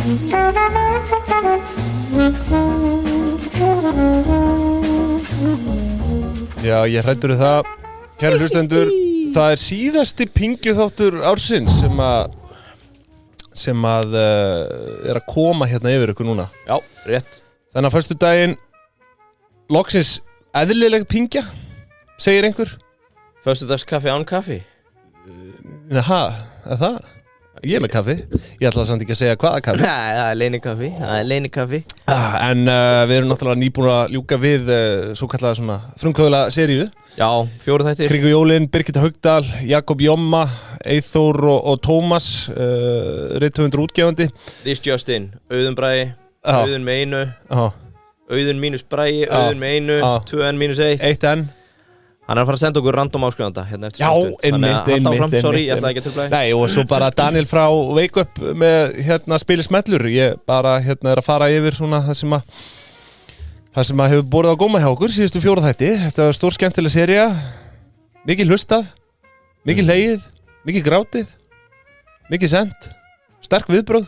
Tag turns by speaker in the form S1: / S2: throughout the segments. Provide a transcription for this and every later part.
S1: Já, ég hræddur það, kæri hlustendur, það síðasti pingjuþáttur ársins sem að er að koma hérna yfir ykkur núna.
S2: Já, rétt.
S1: Þannig að föstudaginn, loksins eðlileg pingja, segir einhver.
S2: Föstudagskaffi án kaffi.
S1: Jaha, er það? Ég er með kaffi, ég ætla samt ekki að segja hvaða kaffi.
S2: Nei, það er leynikaffi.
S1: En við erum náttúrulega nýbúin að ljúka við svo kallaða svona frumkvöðla seríu.
S2: Já, 4 þættir.
S1: Kringu jólin, Birgitta Haugdal, Jakob Jomma, Eyþór og Tómas, rithöfundur útgefandi.
S2: This just in, Auðun Bragi, Auðun með 1, Auðun mínus Bragi, Auðun með 1, 2N mínus 1.
S1: 1N.
S2: Hann er að fara að senda okkur random áskrifanda hérna eftir
S1: stund. Já, einmitt.
S2: Sorry, ég ætlaði ekki að trufla þig.
S1: Nei, og svo bara Daniel frá Wake Up með spili smellur. Ég bara er að fara yfir svona það sem að hefur borið á góma hjá okkur síðustu 4 þætti. Þetta var stór skemmtileg sería. Mikið hlustað, mikið hlegið, mikið grátið, mikið sent, sterk viðbrögð.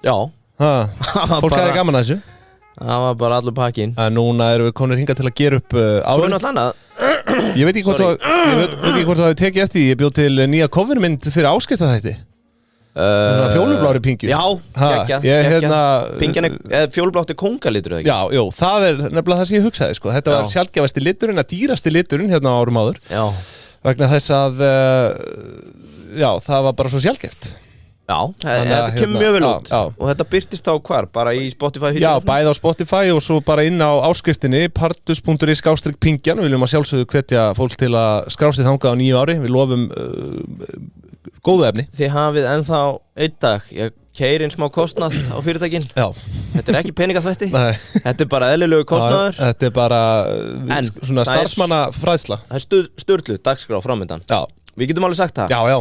S2: Já.
S1: Fólk hefði gaman að þessu.
S2: Það var bara allur pakkin.
S1: En núna erum við konur hingað til að gera upp árið.
S2: Svo er náttúrulega annað.
S1: Ég veit ekki hvort það hefði tekið eftir. Ég bjóð til nýja covermynd fyrir áskiptaþætti. Svona fjólublári pingju.
S2: Já, geggja. Pingjan fjólublátt er kóngalitur, eða ekki?
S1: Já, jú, það er nefnilega það sem ég hugsaði, sko. Þetta var sjaldgæfasti liturinn, að dýrasti liturinn hérna á árum áður.
S2: Já.
S1: Vegna þess að, það var bara svo sjaldgæft.
S2: Já, þetta kemur mjög vel út. Og þetta birtist á hvar? Bara í Spotify?
S1: Já, bæði á Spotify og svo bara inn á áskriftinni partus.is/pingjan. Við viljum að sjálfsögðu hvetja fólk til að skrá sig þangað á 9 ári. Við lofum góðu efni.
S2: Þið hafið ennþá einn dag. Ég keyri inn smá kostnað á fyrirtækin.
S1: Já.
S2: Þetta er ekki peningaþvætti.
S1: Nei.
S2: Þetta er bara eðlilegu kostnaður.
S1: Þetta er bara svona starfsmannafræðsla.
S2: Það er sturlu dagskrá framöndan.
S1: Já.
S2: Við getum alveg sagt það.
S1: Já.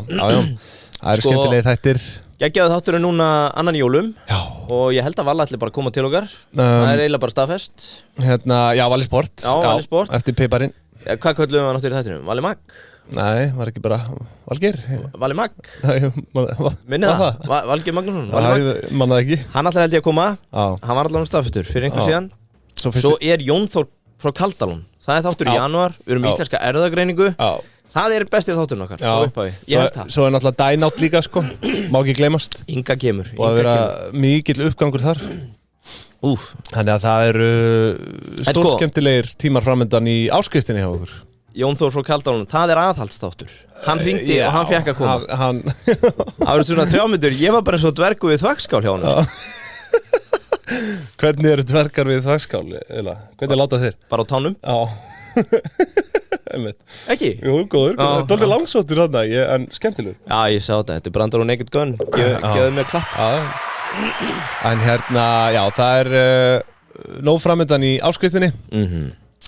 S1: Það eru skemmtilegi þættir.
S2: Geggjaðu þátturinn núna annan jólum.
S1: Já.
S2: Og ég held að Vala ætli bara að koma til okkar. Það er eiginlega bara staðfest.
S1: Já, Vali Sport.
S2: Já, Vali Sport.
S1: Eftir piparinn.
S2: Hvað kölluðum við hann áttur í þættinum? Vali Mag?
S1: Nei, var ekki bara Valgeir?
S2: Vali Mag?
S1: Minni
S2: það? Valgeir Magnússon? Vali Mag?
S1: Mannaði ekki.
S2: Hann ætlar held ég að koma.
S1: Já.
S2: Hann var allavega staðfestur fyrir einhver síðan. Svo er Jón Þór frá Kaldalón. Það er þáttur í janúar. Við erum íslenska erfðagreiningu. Það er bestið þátturinn okkar á upphafi. Ég held það.
S1: Svo er náttúrulega Dynout líka, sko. Má ekki gleymast.
S2: Inga kemur.
S1: Og að vera mikill uppgangur þar. Þannig að það eru stórskemmtilegir tímar framöndan í áskriftinni hjá okkur.
S2: Jón Þór frá Kaldalón, það er aðhaldsþáttur. Hann hringdi og hann fekk að koma. Það verður svona 3 mínútur. Ég var bara eins og dvergu við þvagskál hjá hann.
S1: Hvernig eru dvergar við þvagskál? Hvernig láta þeir?
S2: Bara á tánum.
S1: Já.
S2: Ekki?
S1: Jú, góður. Það er langsóttur þarna, en skemmtilegur.
S2: Já, ég sá þetta. Þetta er Brandar og Naked Gun. Gjöðu mér klapp.
S1: En það er nóg framöndan í áskriftinni.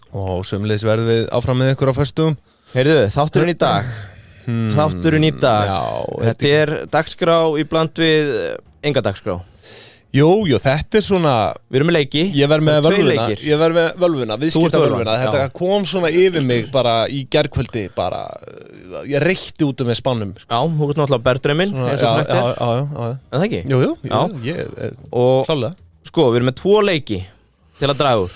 S1: Og sömuleiðis verðum við áfram með ykkur á föstudögum.
S2: Heyrðu, þátturinn í dag. Þetta er dagskrá í bland við enga dagskrá.
S1: Jú, þetta er svona.
S2: Við erum með leiki.
S1: Ég verð með völvuna, viðskiptavölvuna. Þetta kom svona yfir mig bara í gærkvöldi bara. Ég reykti út með spánum.
S2: Já, þú ert náttúrulega berdreiminn.
S1: Já.
S2: En það ekki?
S1: Jú, klálega.
S2: Sko, við erum með 2 leiki til að draga úr.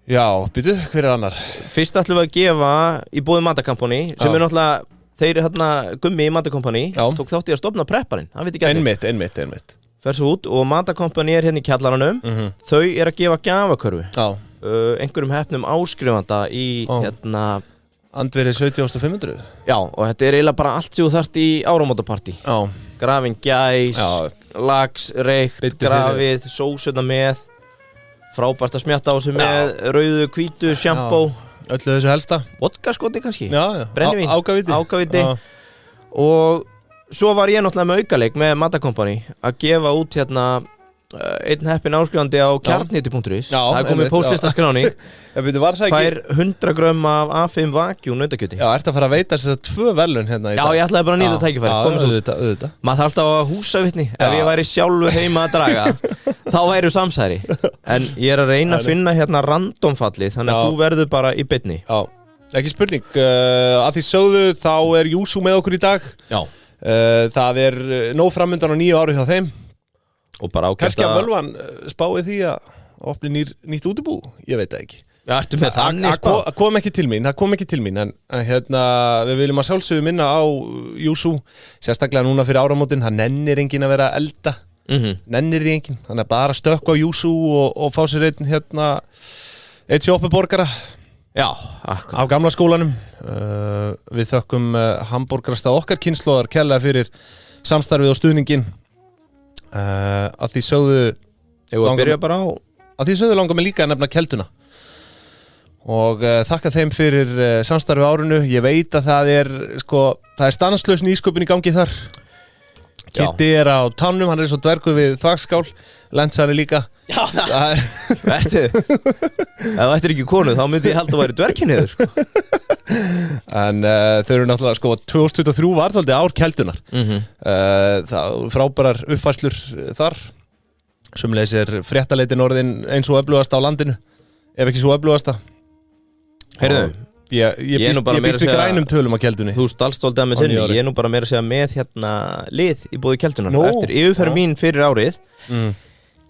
S1: Já, býtu, hver er annar?
S2: Fyrst ætlum við að gefa í boði Matakompani, sem er náttúrulega, þeir Gummi í Matakompani, tók þátt í að stofna prepparinn. Hann veit ekki að
S1: Einmitt.
S2: Fer svo út og Matakompani er hérna í kjallaranum. Þau er að gefa gjafakörfu. Einhverjum hefnum áskrifanda í
S1: Andverið 17.500.
S2: Já, og þetta er eiginlega bara allt sem þú þarft í áramótapartí. Grafin gæs, lax, reykt, grafið, sósuna með. Frábært að smjatta á sig með rauðu, hvítu, sjampó.
S1: Öllu þessu helsta.
S2: Vodkaskoti kannski.
S1: Já.
S2: Brennivín.
S1: Ágaviti.
S2: Og svo var ég náttúrulega með aukaleik með Matakompani að gefa út einn heppinn áskrifandi á kjarnhiti.is. Það er komið póstlistaskráning. Fær 100 grömm af A5 Wagyu nautakjöti.
S1: Já, ertu að fara að veita þessar 2 verðlaun hérna í dag?
S2: Já, ég ætlaði bara að nýta tækifæri.
S1: Auðvitað.
S2: Maður þarf alltaf að húsavitni. Ef ég væri sjálfur heima að draga, þá væru samsæri. En ég er að reyna að finna randomfallið, þannig að þú verður bara í beinni.
S1: Já, ekki spurning. Að því sögðu, þá er Júsú með okkur í dag.
S2: Já.
S1: Það er nóg framöndan á 9 ári hjá þeim.
S2: Og bara ágætt
S1: kannski að Völvan spái því að opni nýtt útibú, ég veit það ekki.
S2: Já, ertu með þannig spá?
S1: Það kom ekki til mín, en hérna, við viljum að sjálfsögðu minna á Yuzu, sérstaklega núna fyrir áramótin, það nennir enginn að vera að elda, nennir því enginn, þannig að bara stökka á Yuzu og fá sér einn sjoppuborgara.
S2: Já,
S1: á gamla skólanum. Við þökkum hamborgarastað okkar kynslóðar kærlega fyrir samstarfið og stuðningin. Að því sögðu langar mig líka að nefna Kelduna og þakka þeim fyrir samstarfið árinu. Ég veit að það er stanslaus nýsköpun í gangi þar. Kitty er á tánum, hann er svo dvergur við þvagskál, Lensan er líka.
S2: Já, ef það ættir ekki konu þá myndi ég held að væri dverginniður
S1: En þau eru náttúrulega 2023 var þáldi ár Keldunar. Það frábærar uppfærslur þar. Sömuleiðis er fréttaleitin orðin eins og öflugasta á landinu, ef ekki svo öflugasta.
S2: Heyrðu,
S1: ég býst við grænum tölum á Keldunni.
S2: Þú stalst alltaf með sinni. Ég er nú bara meira að segja með hérna lið í bóði Keldunar. Eftir yfirferð mín fyrir árið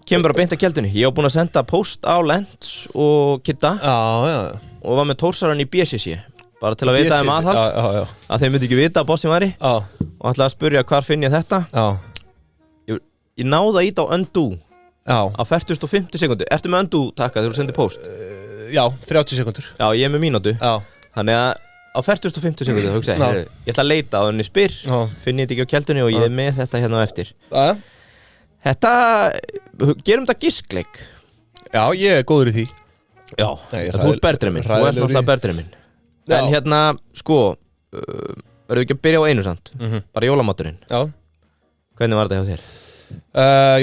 S2: kemur bara beint að Keldunni. Ég á búin að senda post á Lents og Kitta og var með tórsarinn í BCC bara til að vita þeim aðhald að þeim myndi ekki vita að bossin væri og ætlaði að spurja hvar finn ég þetta. Ég náði að íta á undo á 40-50 sekundu. Ertu með undo takka þegar þú sendir post?
S1: Já, 30 sekundur.
S2: Já, ég er með mínútu. Þannig að á 40-50 sekundu þá hugsa ég ætla að leita á henni spyr, finn ég þetta ekki á Keldunni og ég er með þetta hérna á eftir. Þetta, gerum þetta giskleik.
S1: Já, ég er góður í því.
S2: Já, þú ert berðriminn. Þú ert náttúrulega berðriminn. En hérna, verðum við ekki að byrja á einu samt? Bara jólamaturinn. Já. Hvernig var þetta hjá þér?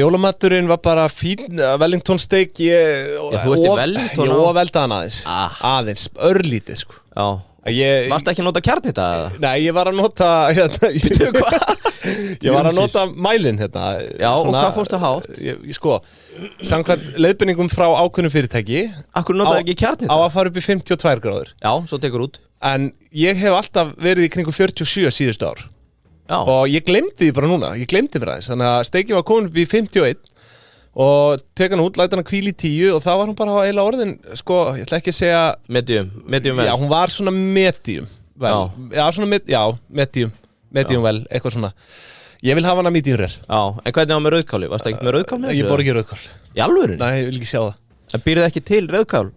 S1: Jólamaturinn var bara fín, Wellington steak.
S2: Þú ert í Wellington?
S1: Jó, veldaðan aðeins, örlítið
S2: Já. Varst ekki að nota kjarnita eða?
S1: Nei, ég var að nota Ég var að nota mælinn hérna.
S2: Já, og hvað fórstu að hátt?
S1: Samkvæmt leiðbeiningum frá ákveðnu fyrirtæki.
S2: Akkur notaðu ekki kjarnita?
S1: Á að fara upp í 52 gráður.
S2: Já, svo tekur út.
S1: En ég hef alltaf verið í kringum 47 síðustu ár. Já. Og ég glemdi því bara núna, þannig að steikin var komin upp í 51 og tek hann út, læt hann að hvíla í 10 og það var hún bara á eila orðin, ég ætla ekki að segja
S2: medium vel.
S1: Já, hún var svona medium vel. Medium vel, eitthvað svona. Ég vil hafa hana medium rare.
S2: Já, en hvernig var með rauðkáli? Varst það ekki með rauðkál með þessu?
S1: Ég borði ekki rauðkál.
S2: Í alvörunni?
S1: Nei, ég vil ekki sjá það.
S2: En býrðu ekki til rauðkál?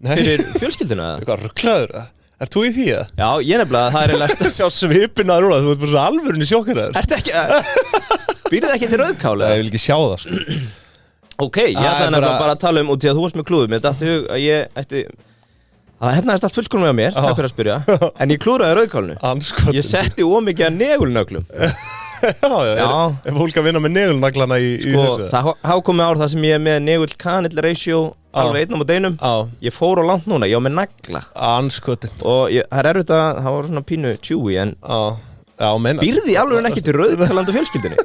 S2: Fyrir fjölskylduna?
S1: Það er hvað rugglaður. Ert þú í því eða?
S2: Já, ég nefnilega, það er
S1: eiginlega sjá svipina rúla, þú ert bara svo alvörunni sjokkeraður.
S2: Ertu ekki býrðu ekki til rauðkál?
S1: Nei, ég vil ekki sjá það
S2: Ok, ég ætlaði nefnilega bara að tala um út í að þú varst með klúðum. Mér datt í hug að ég ætti hérna er allt fullkomlega með mér, takk fyrir að spyrja. En ég klúðraði rauðkálinu. Ég setti ómikið að negulnöglum.
S1: Já, ef fólk að vinna með negulnaglana í þessu.
S2: Það hafa komið ár þar sem ég er með negul-kanill ratio alveg 1:1. Ég fór á langt núna, ég var með nagla. Og það er erfitt að það var svona pínu tjúi en býrði alveg ekki til rauðkálandi fjölskyldinni.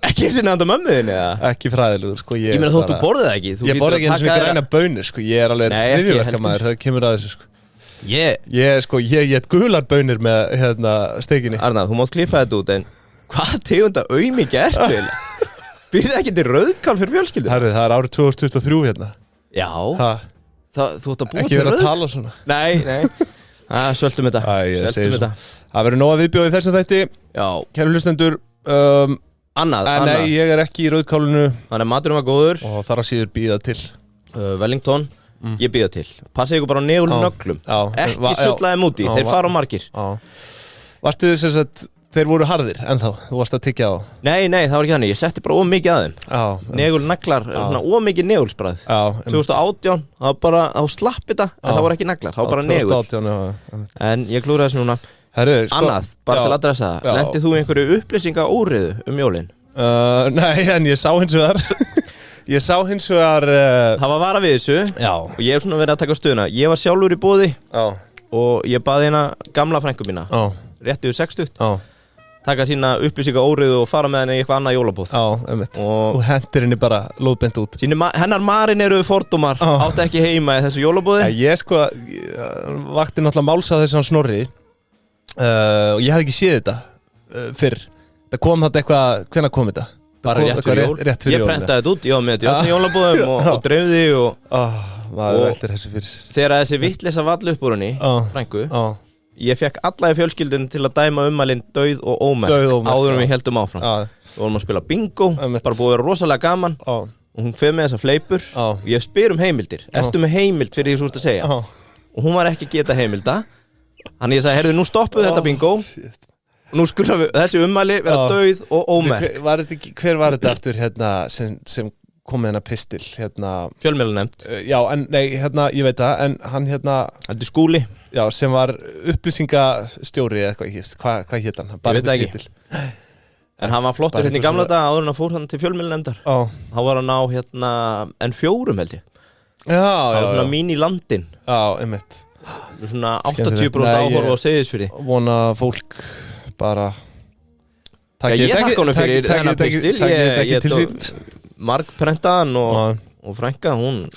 S2: Ekki eins og nefnda mömmuðinni eða?
S1: Ekki fræðilegur
S2: Ég meina þóttu borðið það ekki.
S1: Ég borði ekki eins og græna bönir Ég er alveg hryðjuverkamaður, það kemur að þessu Ég get gular bönir með steikinni.
S2: Arnar, þú mátt klippa þetta út en hvað tegunda auðmikið ertu eiginlega? Býrði ekki til rauðkál fyrir fjölskyldu?
S1: Herðu, það er árið 2023 hérna.
S2: Já Þú ætti að búa til rauðkál?
S1: Ekki verið að tala svona.
S2: Nei Svöltum þetta.
S1: Það verður nóg að viðbjóða í þessum þætti. Kæru hlustendur,
S2: Annað.
S1: Nei, ég er ekki í rauðkálinu.
S2: Þannig að maturinn var góður.
S1: Og þar að síður býða til.
S2: Wellington, ég býða til. Passa ykkur bara á negulnöglum. Ekki sullaði múti, þeir fara á margir.
S1: Varstu þess að þeir voru harðir ennþá? Þú varst að tyggja á?
S2: Nei, það var ekki þannig. Ég setti bara ómikið að þeim. Negulnaglar, svona ómikið negulsbræð. 2018, það var bara, þá slapp þetta, en það voru ekki naglar, það var bara negul. En ég klúraði þessu núna. Annað, bara til að adressa það. Lentið þú einhverju upplýsingaóreiðu jólin?
S1: Nei, en ég sá hins vegar
S2: Það var vara við þessu. Og ég hef svona verið að taka stöðuna. Ég var sjálfur í boði og ég baði hérna gamla frænku mína rétt yfir 60 taka sína upplýsingaóreiðu og fara með henni í eitthvað annað jólabóð. Og
S1: hendir henni bara lóðbent út.
S2: Hennar marineruðu fordómar átti ekki heima í þessu jólabóði.
S1: Ég vakti náttúrulega máls að þessu Snorri og ég hafði ekki séð þetta fyrr. Það kom þetta eitthvað, hvenær kom þetta?
S2: bara rétt fyrir jól. Ég prentaði þetta út, ég var með þetta í öllum jólabúðum og dreifði
S1: maður veltir þessu fyrir sér.
S2: Þegar þessi vittleysa vall upp úr henni, frængu, ég fekk alla í fjölskyldun til að dæma ummælin dauð og ómerk áður við heldum áfram. Við vorum að spila bingo, bara búið að vera rosalega gaman og hún fer með þessa fleipur og ég spyr heimildir. Ertu með heimild fyrir því þú ert að segja? Og hún var ekki að geta heimilda. Þannig ég sagði, heyrðu, nú stoppuðu þetta bingo. Nú skulum við þessi ummæli vera dauð og ómerk.
S1: Hver var þetta aftur sem kom með hennar pistil?
S2: Fjölmiðlanefnd.
S1: Já, en nei, ég veit það, en hann
S2: Þetta er Skúli.
S1: Já, sem var upplýsingastjóri eða hvað hét hann?
S2: Ég veit það ekki. En hann var flottur í gamla daga áður en hann fór hann til fjölmiðlanefndar. Hann var að ná N4 held ég.
S1: Já.
S2: Það var svona mínilandin.
S1: Já, einmitt.
S2: Svona 80% áhorf á Seyðisfirði.
S1: Vona fólk bara
S2: ég þakka honum fyrir þennan pistil. Ég margprentaðan og frænka, hún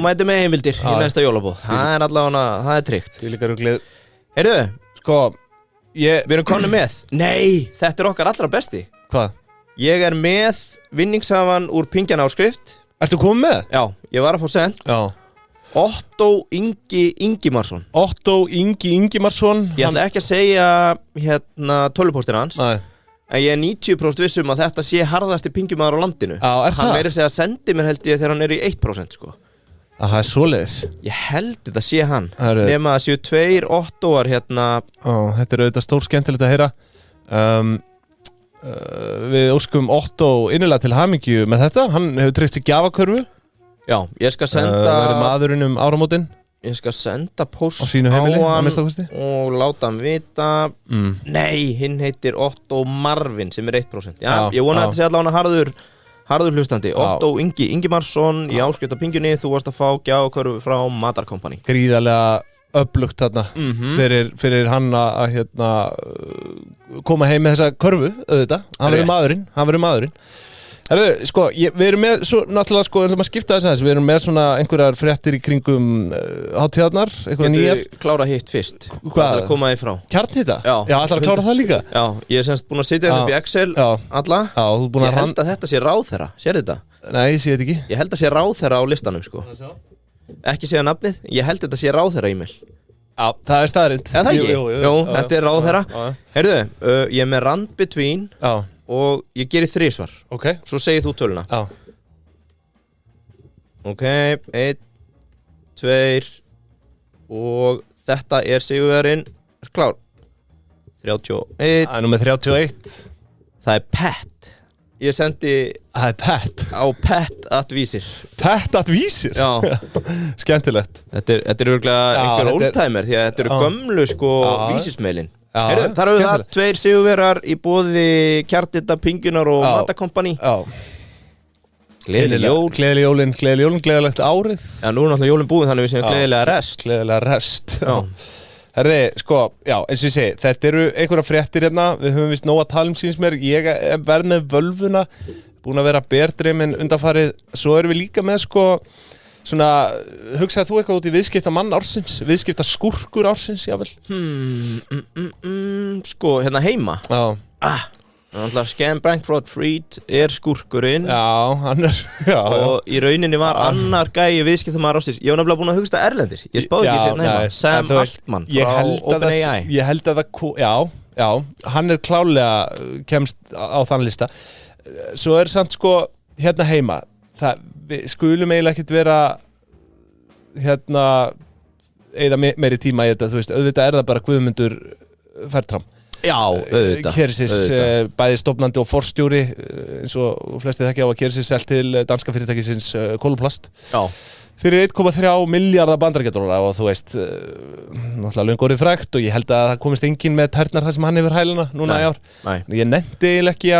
S2: mæti með heimildir í næsta jólabóð. Það er allavega, það er tryggt.
S1: Því líka ruglið.
S2: Heyrðu,
S1: sko,
S2: við erum konum með. Nei, þetta er okkar allra besti.
S1: Hvað?
S2: Ég er með vinningshafan úr Pingjan áskrift.
S1: Ertu komið með?
S2: Já, ég var að fá send.
S1: Já.
S2: Otto Ingi Ingimarsson.
S1: Otto Ingi Ingimarsson.
S2: Ég ætla ekki að segja tölvupóstina hans.
S1: Nei.
S2: En ég er 90% vissum að þetta sé harðasti pingjumæður á landinu.
S1: Já, er það?
S2: Hann meiri segja sendi mér held ég þegar hann er í 1% sko.
S1: Það er svoleiðis.
S2: Ég held þetta sé hann. Nema að séu 2 Ottoar
S1: Þetta er auðvitað stór skemmtilegt að heyra. Við óskum Otto innilega til hamingju með þetta. Hann hefur tryggt sér gjafakörfu.
S2: Já, ég skal senda
S1: verið maðurinn áramótin.
S2: Ég skal senda post
S1: á sínu heimili,
S2: og láta hann vita. Nei, hinn heitir Otto Marvin sem er 1%. Já, ég vona að þetta sé allavega harður hlustandi. Otto Ingi Ingimarsson í áskrift á Pingjunni. Þú varst að fá gjafakörfu frá Matarkompani.
S1: Gríðarlega öflugt þarna fyrir hann að koma heim með þessa körfu auðvitað. Hann verður maðurinn. Herðu, sko, við erum með svo náttúrulega sko, maður skipta þess aðeins, við erum með svona einhverjar fréttir í kringum hátíðarnar, einhverjar nýjar.
S2: Getur klára hitt fyrst?
S1: Hvað
S2: ætlar að koma þið frá?
S1: Kjarnhita?
S2: Já,
S1: ætlar að klára það líka?
S2: Já, ég er semst búin að sitja upp í Excel alla.
S1: Já, þú er búin að
S2: Ég held að þetta sé ráðherra, sér þetta?
S1: Nei, ég sé þetta ekki.
S2: Ég held að sé ráðherra á listanum, sko. Ekki segja nafnið, ég held að þetta sé ráðherra e-mail.
S1: Já, það er staðrind.
S2: Það ekki? Jú, þetta er ráðherra. Heyrðu, ég er með rand between.
S1: Já.
S2: Og ég gerir 3 svar.
S1: Ok.
S2: Svo segir þú töluna.
S1: Já.
S2: Ok, 1, 2 og þetta er sigurverðin. Er klár? 31.
S1: Það er nú með 31.
S2: Það er Pet. Ég sendi
S1: Það er Pet.
S2: Á Pet@vísir.
S1: Pet@vísir?
S2: Já.
S1: Skemmtilegt.
S2: Þetta er örgulega einhver oldtimer því að þetta eru gömlu sko vísismeilin. Heyrðu, þar eru það 2 sigurvegarar í boði Kjarnhita, Pingjunar og Matarkompani.
S1: Já.
S2: Gleðileg jól.
S1: Gleðileg jólin, gleðilegt árið.
S2: Já, nú er náttúrulega jólin búin þannig við séum gleðilega rest.
S1: Gleðilega rest. Já. Herði, sko, já, eins og ég segi, þetta eru einhverja fréttir hérna, við höfum vist nóg að tala síns mér, ég verð með völvuna, búin að vera berdreimin undanfarið, svo erum við líka með, sko, svona, hugsaði þú eitthvað út í viðskiptamann ársins, viðskiptaskurkur ársins, jável?
S2: Sko, hérna heima?
S1: Já.
S2: Þannig að Scam Bank Fraud Freed er skurkurinn.
S1: Já, hann er, já.
S2: Og í rauninni var annar gæi viðskiptamann ársins. Ég var nefnilega búin að hugsta erlendis. Ég spáði ekki hérna heima. Sam Altman frá OpenAI.
S1: Ég held að það, já, hann er klálega kemst á þann lista. Svo er samt sko, hérna heima, við skulum eiginlega ekkert vera eða meiri tíma í þetta, þú veist, auðvitað er það bara Guðmundur Fertram.
S2: Já, auðvitað.
S1: Keresis, bæði stofnandi og forstjóri, eins og flesti þekki á að Keresis selt til danska fyrirtækisins Coloplast.
S2: Já.
S1: Fyrir 1,3 miljardar bandaríkjadollara og þú veist, náttúrulega löngu orðið frægt og ég held að það komist enginn með tærnar þar sem hann hefur hæluna núna í ár.
S2: Nei.
S1: Ég nefndi eiginlega ekki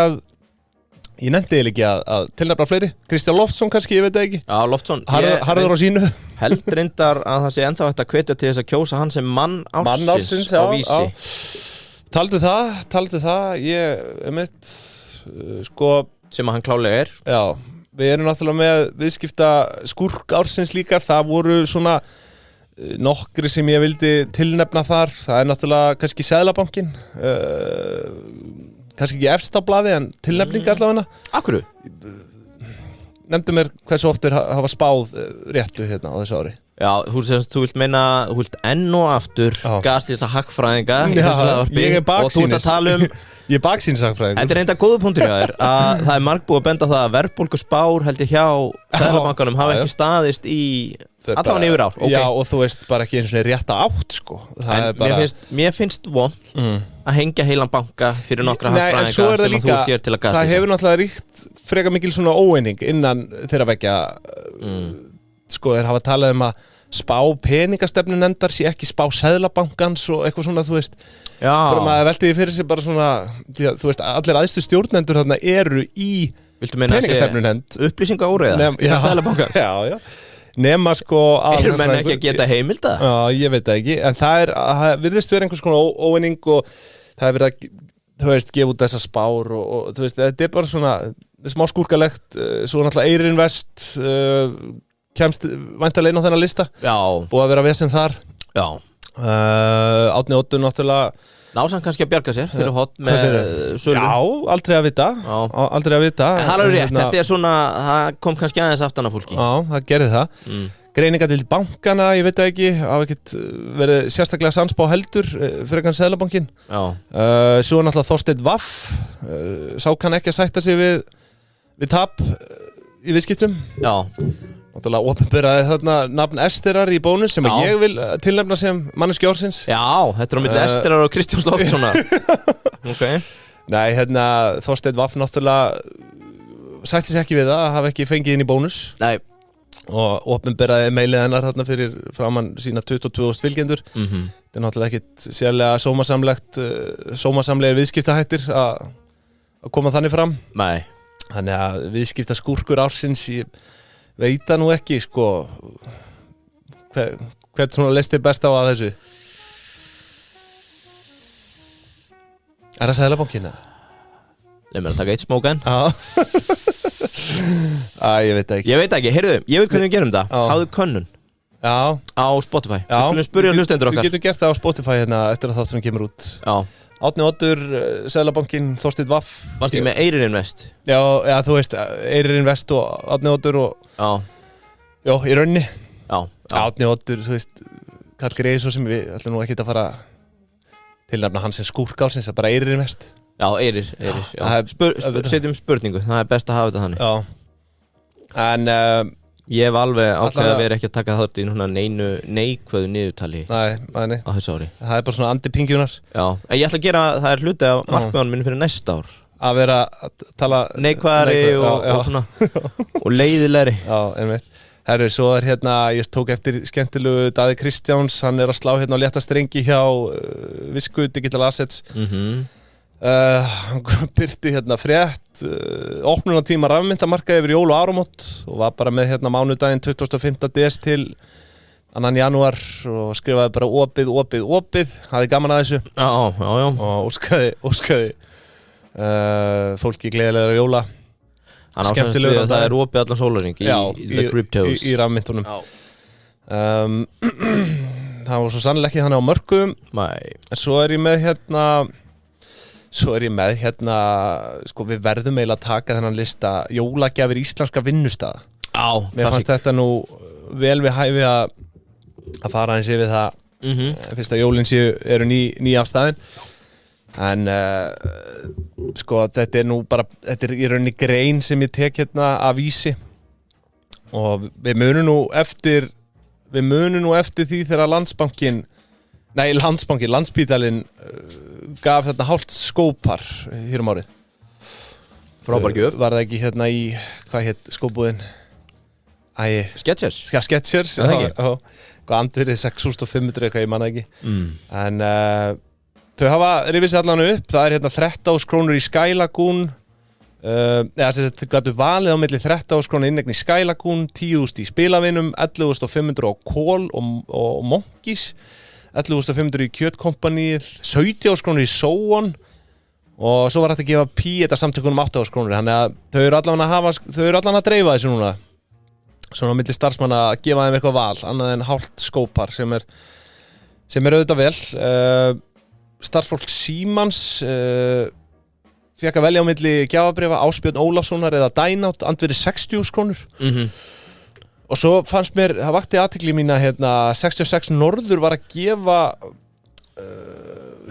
S1: að tilnefna fleiri. Kristján Loftsson kannski, ég veit það ekki.
S2: Já, Loftsson.
S1: Harður á sínu.
S2: Held reyndar að það sé ennþá hægt að hvetja til þess að kjósa hann sem mann ársins á Vísi.
S1: Taldu það, sko...
S2: Sem að hann klálega er.
S1: Já, við erum náttúrulega með viðskipta skurk ársins líka. Það voru svona nokkri sem ég vildi tilnefna þar. Það er náttúrulega kannski Seðlabankinn. kannski ekki efst á blaði en tilnefning allavega.
S2: Akkurru?
S1: Nefndu mér hversu oft hafa spáð réttu hérna á þessu ári.
S2: Já, þú vilt meina, þú vilt enn og aftur gast þess að hagfræðinga í þessu hlaðvarpi
S1: ég er baksýnis.
S2: Og þú ert að tala
S1: ég er baksýnishagfræðingur.
S2: Þetta er reynda góða punktur hjá þér að það er margbúið að benda það að verðbólguspár held ég hjá Seðlabankanum hafa ekki staðist í allavega yfir ár.
S1: Já, og þú veist bara ekki eins og rétta átt sko.
S2: Mér finnst von að hengja heilan banka fyrir nokkra hagfræðinga sem að þú ert hér til að gasta.
S1: Það hefur náttúrulega ríkt frekar mikil svona óeining innan þeirra vekja sko, þeir hafa talað að spá peningastefnunefndar sé ekki spá Seðlabankans og eitthvað svona, þú veist. Já. Bara maður velti því fyrir sig bara svona, því að þú veist, allir æðstu stjórnendur þarna eru í peningastefnunefnd.
S2: Upplýsinga óreiða í Seðlabankans.
S1: Já. Nema sko
S2: eru menn ekki að geta heimilda?
S1: Já, ég veit það ekki, en það virðist verið einhvers konar óeining og það er verið að, þú veist, gefa út þessa spár og þú veist, þetta er bara svona smá skúrkalegt, svo náttúrulega Eyrir Invest kemst væntanlega inn á þennan lista. Já. Búið að vera vesen þar. Já. Árni Oddur náttúrulega
S2: Násan kannski að bjarga sér fyrir hot með sölu.
S1: Já, aldrei að vita. Aldrei að vita.
S2: En það er rétt, þetta er svona, það kom kannski aðeins aftan af fólki.
S1: Já, það gerði það. Greininga til bankana, ég veit það ekki, hafa ekkert verið sérstaklega sansbá heldur fyrir kannan Seðlabankin. Já. Svo náttúrulega Þorsteinn Vaff, sá kann ekki að sætta sig við tap í viðskiptum. Já. Náttúrulega opinberaði þarna nafn Esterar í bónus sem ég vil tilnefna sem manneski ársins.
S2: Já, þetta er á milli Esterar og Kristjáns Loftssonar. Okay.
S1: Nei, Þorsteinn Vaff náttúrulega sætti sig ekki við það, hafa ekki fengið inn í bónus. Nei. Og opinberaði mailið hennar þarna fyrir framan sína 22.000 fylgjendur. Þetta er náttúrulega ekkit sérlega sómasamlegir viðskiptahættir að koma þannig fram. Nei. Þannig að viðskiptaskúrkur ársins, ég veit það nú ekki, sko, hvern svona leist þið best á að þessu? Er það Seðlabankinn?
S2: Leif mér að taka eitt smókan.
S1: Ég veit það ekki.
S2: Ég veit ekki, heyrðu, ég veit hvernig við gerum það. Háðu könnun. Já. Á Spotify. Við skulum spyrja hlustendur okkar.
S1: Við getum gert það á Spotify hérna eftir að þátturinn kemur út. Já. Árni Oddur, Seðlabankinn, Þorsteinn Vaff.
S2: Varstu ekki með Eyrir Invest?
S1: Já, þú veist, Eyrir Invest og Árni Oddur og já, í rauninni. Já. Árni Oddur, þú veist, Karl Greisson sem við ætlum nú ekki að fara tilnefna hans sem skúrkálsins, það er bara Eyrir Invest.
S2: Já, Eyrir. Setjum spurningu, það er best að hafa þetta þannig. Já. En ég hef alveg ákveðið að vera ekki að taka þátt í neinu neikvæðu niðurtali á þessu ári. Það
S1: er bara svona andipingjunar.
S2: Já, en ég ætla að gera, það er hluti af markmiðanum minn fyrir næsta ár.
S1: Að vera að tala
S2: neikvæðari og svona og leiðilegri.
S1: Já, einmitt. Herru, svo er ég tók eftir skemmtilegu Daði Kristjáns, hann er að slá hérna á létta strengi hjá Visku Digital Assets. Hann byrti frétt opnunartíma rafmyndamarkaði yfir jól og áramót og var bara með mánudaginn 25. des til 2. janúar og skrifaði bara opið hafði gaman að þessu. Já. Og óskaði fólki gleðilega jóla.
S2: Hann ásæðast við að það er opið allan sólarhring í The Cryptos
S1: í rafmyndunum. Það var svo sannlega ekki þannig á mörkuðum. Svo er ég með sko, við verðum eiginlega að taka þennan lista jólagjafir íslenska vinnustaða. Mér fannst þetta nú vel við hæfi að fara eins yfir það fyrst að jólin eru ný af staðinn. En sko, þetta er nú bara, þetta er í rauninni grein sem ég tek af Vísi og við munum nú eftir því þegar Landsspítalinn gaf hálft skópar hér árið.
S2: Frábær gjöf.
S1: Var það ekki í, hvað hétt skóbúðin?
S2: Skechers.
S1: Já, Skechers.
S2: Það ekki.
S1: Hvað andverið 6.500 eitthvað, ég manna ekki. En þau hafa rifið sér allan upp. Það er 13.000 krónur í Sky Lagoon. Þau gætu valið á milli 13.000 krónur innegn í Sky Lagoon, 10.000 í spilavinum, 11.500 á Kól og Monkeys. 11.500 í Kjötkompanið, 17.000 krónur í Sóon og svo var hægt að gefa Píeta samtökunum 8.000 krónur. Þannig að þau eru allan að dreifa þessu núna. Svona á milli starfsmanna að gefa þeim eitthvað val, annað en hálft skópar sem er auðvitað vel. Starfsfólk Símans fekk að velja á milli gjafabréfa Ásbjörn Ólafssonar eða Dynout, andverið 60.000 krónur. Og svo fannst mér, það vakti athygli mína, 66 Norður var að gefa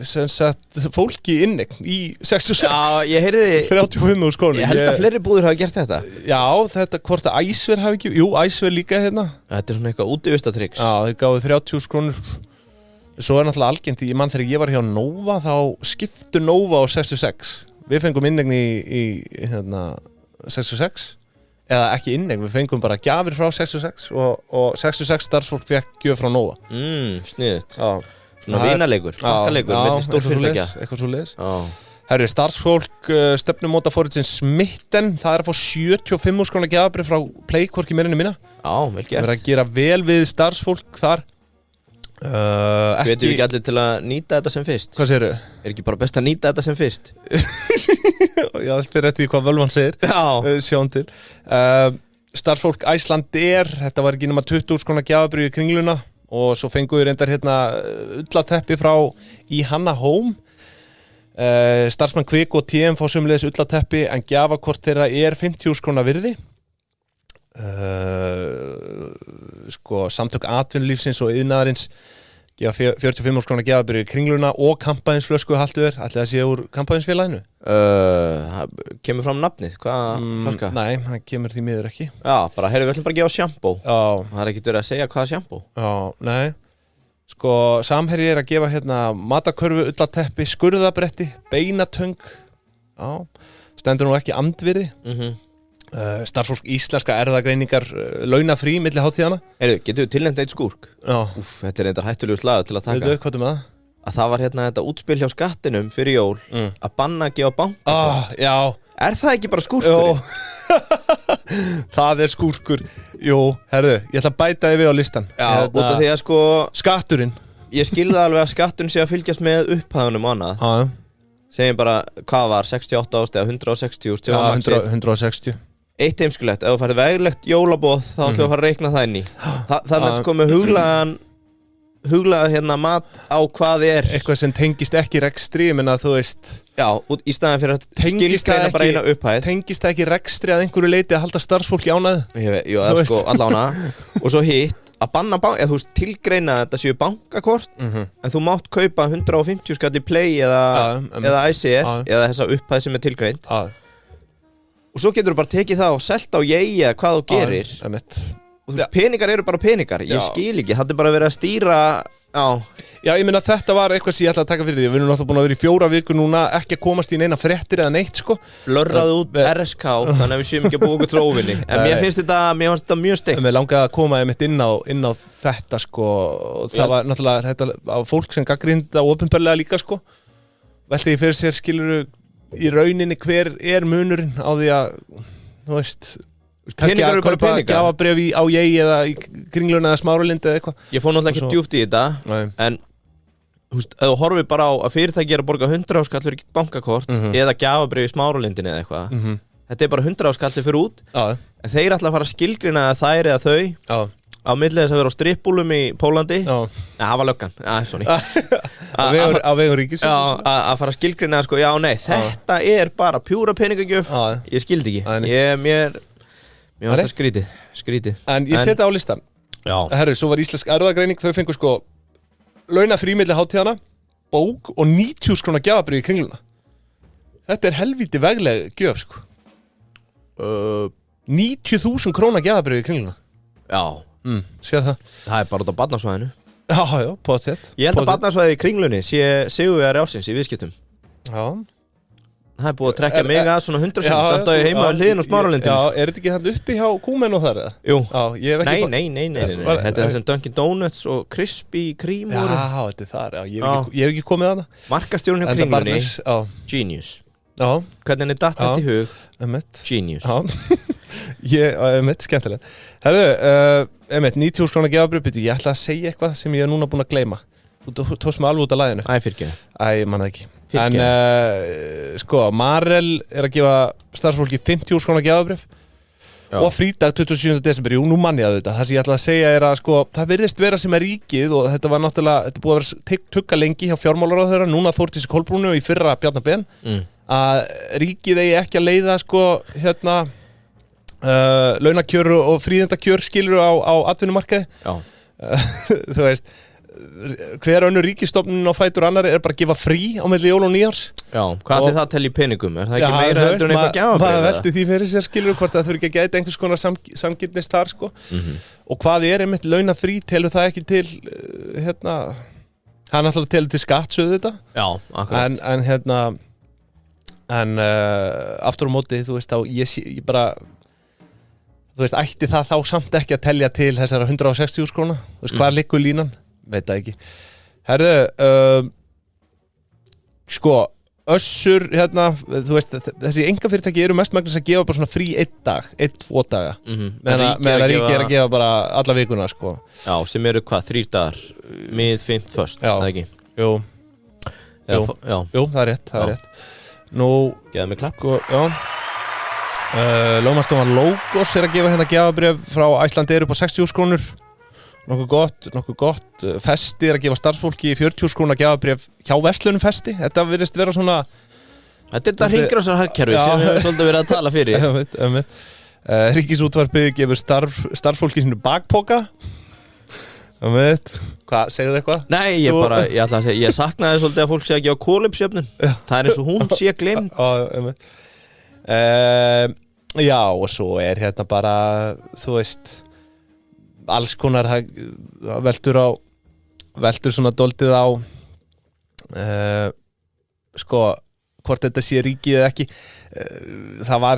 S1: sem sagt fólki inneign í 66.
S2: Já, ég heyrði
S1: 35.000 krónur.
S2: Ég held að fleiri búðir hafa gert þetta.
S1: Já, þetta, hvort að Æsver hafi ekki, jú, Æsver líka hérna.
S2: Þetta svona eitthvað útivistatryggs.
S1: Já, þeir gáðu 30.000 krónur. Svo náttúrulega algengt, ég mann þegar ég var hjá Nova, þá skiptu Nova á 66. Við fengum inneign í 66. Eða ekki inneign, við fengum bara gjafir frá 66 og 66 starfsfólk fekk gjöf frá Nova.
S2: Sniðut. Já. Svona vinalegur, bakkalegur, milli stórfyrirtækja.
S1: Eitthvað svo leiðis. Herri, starfsfólk stefnumótaforritsins Smitten, það að fá 75.000 króna gjafabréf frá Playkorki mérinni mína.
S2: Já, vel gert.
S1: Það að gera vel við starfsfólk þar.
S2: Hvetum við ekki allir til að nýta þetta sem fyrst?
S1: Hvað segirðu?
S2: Ekki bara best að nýta þetta sem fyrst?
S1: Já, það spyrir eftir hvað Völvan segir. Sjáum til. Starfsfólk Icelandair, þetta var ekki nema 20.000 króna gjafabréf í Kringluna og svo fenguðu reyndar ullateppi frá Hanna Home. Starfsmann Kvik og TM fá sömuleiðis ullateppi en gjafakort þeirra 50.000 króna virði. Samtök atvinnulífsins og iðnaðarins gefa 45.000 króna gjafabréf í Kringluna og kampænsflösku haltu þér. Ætli það sé úr kampænsfélaginu?
S2: Kemur fram nafnið, hvað flaska?
S1: Nei, það kemur því miður ekki.
S2: Já, bara, við ætlum bara að gefa sjampó.
S1: Já.
S2: Það er ekkert verið að segja hvaða sjampó.
S1: Já, nei. Samherji er að gefa matakörfu, ullateppi, skurðabretti, beinatöng. Já, stendur nú ekki andvirði. Starfsfólk íslenska erfðagreiningar launafrí milli hátíðana.
S2: Getur við tilnefnt eitt skúrk?
S1: Já.
S2: Þetta er reyndar hættulegur slagur til að taka.
S1: Veitu, hvað með það?
S2: Að það var þetta útspil hjá skattinum fyrir jól að banna að gefa bankakort.
S1: Já. Er
S2: það ekki bara skúrkurinn?
S1: Það er skúrkur. Jú, herðu, ég ætla að bæta þig við á listan.
S2: Já, út af því að
S1: skatturinn.
S2: Ég skilði alveg að skatturinn sé að fylgjast með upphæðunum og annað.
S1: Já.
S2: Segjum bara, hvað var, 68.000 eða 160.000?
S1: Já, 160.
S2: Eitt heimskulegt, ef þú færði veglegt jólaboð þá ætlum við að fara að reikna það inn í. Þannig að með huglaða mat á hvað er.
S1: Eitthvað sem tengist ekki rekstri, ég menna þú veist.
S2: Já, í staðan fyrir að skilgreina bara eina upphæð.
S1: Tengist það ekki rekstri að einhverju leiti að halda starfsfólki ánæðu?
S2: Jú, það er allána. Og svo hitt, að banna eða þú veist tilgreina að þetta séu bankakort, en þú mátt kaupa 150 skall í Play eða ICR eða þessa upphæð sem er tilgreind. Og svo getur þú bara tekið það og selt á eða hvað þú gerir. Og þú veist, peningar eru bara peningar. Ég skil ekki, það er bara verið að stýra.
S1: Já, ég meina þetta var eitthvað sem ég ætla að taka fyrir því. Við erum náttúrulega búin að vera í 4 vikur núna, ekki að komast í neina fréttir eða neitt,
S2: Blörraði út RSK, þannig að við séum ekki að búa okkur trófinni. En mér finnst þetta mjög steikt.
S1: Mér langaði að koma einmitt inn á þetta, Það var náttúrulega þetta fólk sem gagnrýndi opinberlega líka, Velti ég fyrir sér, skilurðu í rauninni hver er munurinn á því að, þú veist, kannski að kaupa gjafabréf á eða í Kringluna eða Smáralind eða eitthvað.
S2: Ég fór náttúrulega ekki djúpt í þetta, en þú veist, ef þú horfir bara á að fyrirtæki er að borga 100 skall fyrir bankakort eða gjafabréf í Smáralindinni eða eitthvað, þetta er bara 100 skall fyrir út, en þeir ætla að fara að skilgreina að þær eða þau á milli þess að vera á strippbúlum í Pólandi. Það var löggan. Á vegum ríkis. Að fara að skilgreina þetta er bara pjúra peningagjöf. Ég skildi ekki. Mér var þetta skrítið.
S1: En ég seti á listan. Herru, svo var íslensk erfðagreining, þau fengu launafrí milli hátíðana, bók og 90.000 króna gjafabréf í Kringluna. Þetta er helvíti vegleg gjöf, 90.000 króna gjafabréf í Kringluna.
S2: Já.
S1: Sér það.
S2: Það er bara út á barnasvæðinu.
S1: Já, pottet.
S2: Ég held að barnasvæði í Kringlunni sé sigurvegari ársins í viðskiptum.
S1: Já.
S2: Það er búið að trekja mig að svona 100 sinni samt að ég heima á hliðin og Smáralindinu.
S1: Já, er þetta ekki þannig uppi hjá Kúmen og þar eða?
S2: Jú.
S1: Já, ég hef ekki...
S2: Nei. Þetta er þessum Dunkin Donuts og Crispy Kreme voru.
S1: Já, þetta er þar, já. Ég hef ekki komið að það.
S2: Markastjórinn hjá Kringlunni. Genius.
S1: Já.
S2: Hvernig er datt þetta í hug? Genius.
S1: Já, skemmtilegt. Herðu, 90.000 króna gjafabréf, ég ætla að segja eitthvað sem ég er núna búin að gleyma. Þú tókst mig alveg út af laginu.
S2: Fyrirgefðu.
S1: Ég man það ekki. En Marel er að gefa starfsfólki 50.000 króna gjafabréf og frídag 27. desember. Jú, nú mann ég að þetta. Það sem ég ætla að segja er að það virðist vera sem er ríkið og þetta var náttúrulega, þetta búið að vera tugga lengi hjá fjármálaráðherra, núna Þórdísi Kolbrúnu og í fyrra Bjarna Ben að ríkið eigi ekki að leiða sko launakjör og fríðindakjör skilur á atvinnumarkaði. Þú veist, hver önnur ríkisstofnun á fætur annar bara að gefa frí á milli jól og nýjárs.
S2: Já, hvað ætli það telli í peningum? Er það ekki meira heldur en eitthvað gjafabréf?
S1: Maður velti því fyrir sér skilur hvort það þurfi ekki að gæta einhvers konar samgildnist þar sko. Og hvað einmitt launafrí, telur það ekki til hann alltaf telur til skattsöðu þetta.
S2: Já, akkurat.
S1: En aftur á móti, þú veist, þá ég bara þú veist, ætti það þá samt ekki að telja til þessara 160.000 króna. Þú veist, hvað liggur línan? Veit það ekki. Herðu, sko, Össur, þú veist, þessi einkafyrirtæki eru mestmegnis að gefa bara svona frí 1 dag, 1-2 daga. Meðan að ríki að gefa bara alla vikuna, sko. Já,
S2: sem eru hvað, 3 dagar, mið, 5, föst, það ekki?
S1: Jú, það er rétt. Nú,
S2: geða mig klapp.
S1: Sko, Lögmannsstofan Logos að gefa hérna gjafabréf frá Icelandair upp á 60.000 krónur. Nokkuð gott. Festi að gefa starfsfólki 40.000 króna gjafabréf hjá verslunum Festi. Þetta virðist vera svona
S2: Þetta hringrásar hagkerfi sem við svolítið verið að tala fyrir.
S1: Ríkisútvarpið gefur starfsfólki sínu bakpoka. Hvað, segðu þið eitthvað?
S2: Nei, ég ætla að segja, ég saknaði svolítið að fólk sé að gefa kólipsjöfnun. Það eins og hún sé gleymd.
S1: Já, og svo hérna bara, þú veist, alls konar veltur svona doldið á sko, hvort þetta sé ríkið eða ekki. Það var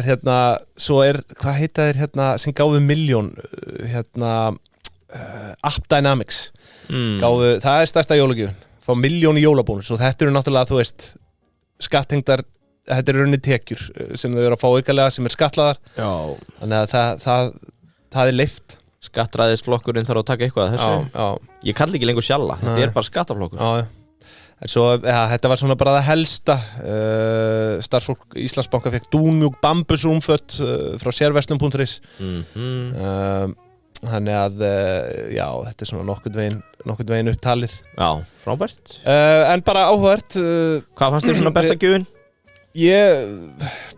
S1: svo hvað heita þeir sem gáfu 1 milljón App Dynamics gáfu, það stærsta jólagjöfin, fá 1 milljón í jólabónus og þetta eru náttúrulega, þú veist, skattengdar, þetta eru rauninni tekjur sem þau eru að fá aukalega sem skattlaðar. Já. Þannig að það leyft.
S2: Skattræðisflokkurinn þarf að taka eitthvað að þessu. Já. Ég kalli ekki lengur sjalla, þetta bara skattaflokkur.
S1: Já. En svo, þetta var svona bara það helsta. Starfsfólk Íslandsbanka fekk dúnmjúk bambusrúmfött frá sérverslun.is. Þannig að, já, þetta er svona nokkurn veginn upptalið.
S2: Já, frábært.
S1: En bara áhugavert.
S2: Hvað fannst þér svona besta gjöfin?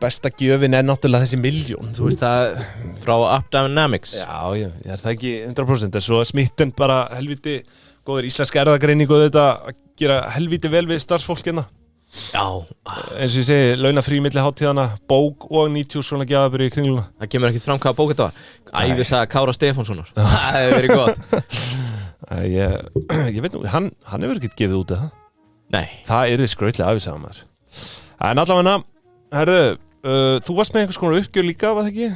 S1: Besta gjöfin náttúrulega þessi 1 milljón, þú veist það.
S2: Frá App Dynamics.
S1: Já, ég það ekki 100%. En svo smitten bara helviti góður íslenska erðagreiningu og þetta að gera helviti vel við starfsfólkina.
S2: Já.
S1: Eins og ég segi, launafrí milli hátíðana, bók og 90 svona gjafabréf í Kringluna.
S2: Það kemur ekkert fram hvaða bók þetta var. Ævisaga Kára Stefánssonar. Það hefur verið gott.
S1: Ég veit nú, hann hefur ekkert gefið út það.
S2: Nei.
S1: Það þið skrautlega ævisaga maður. En allavega, herðu, þú varst með einhvers konar uppgjör líka, var það ekki?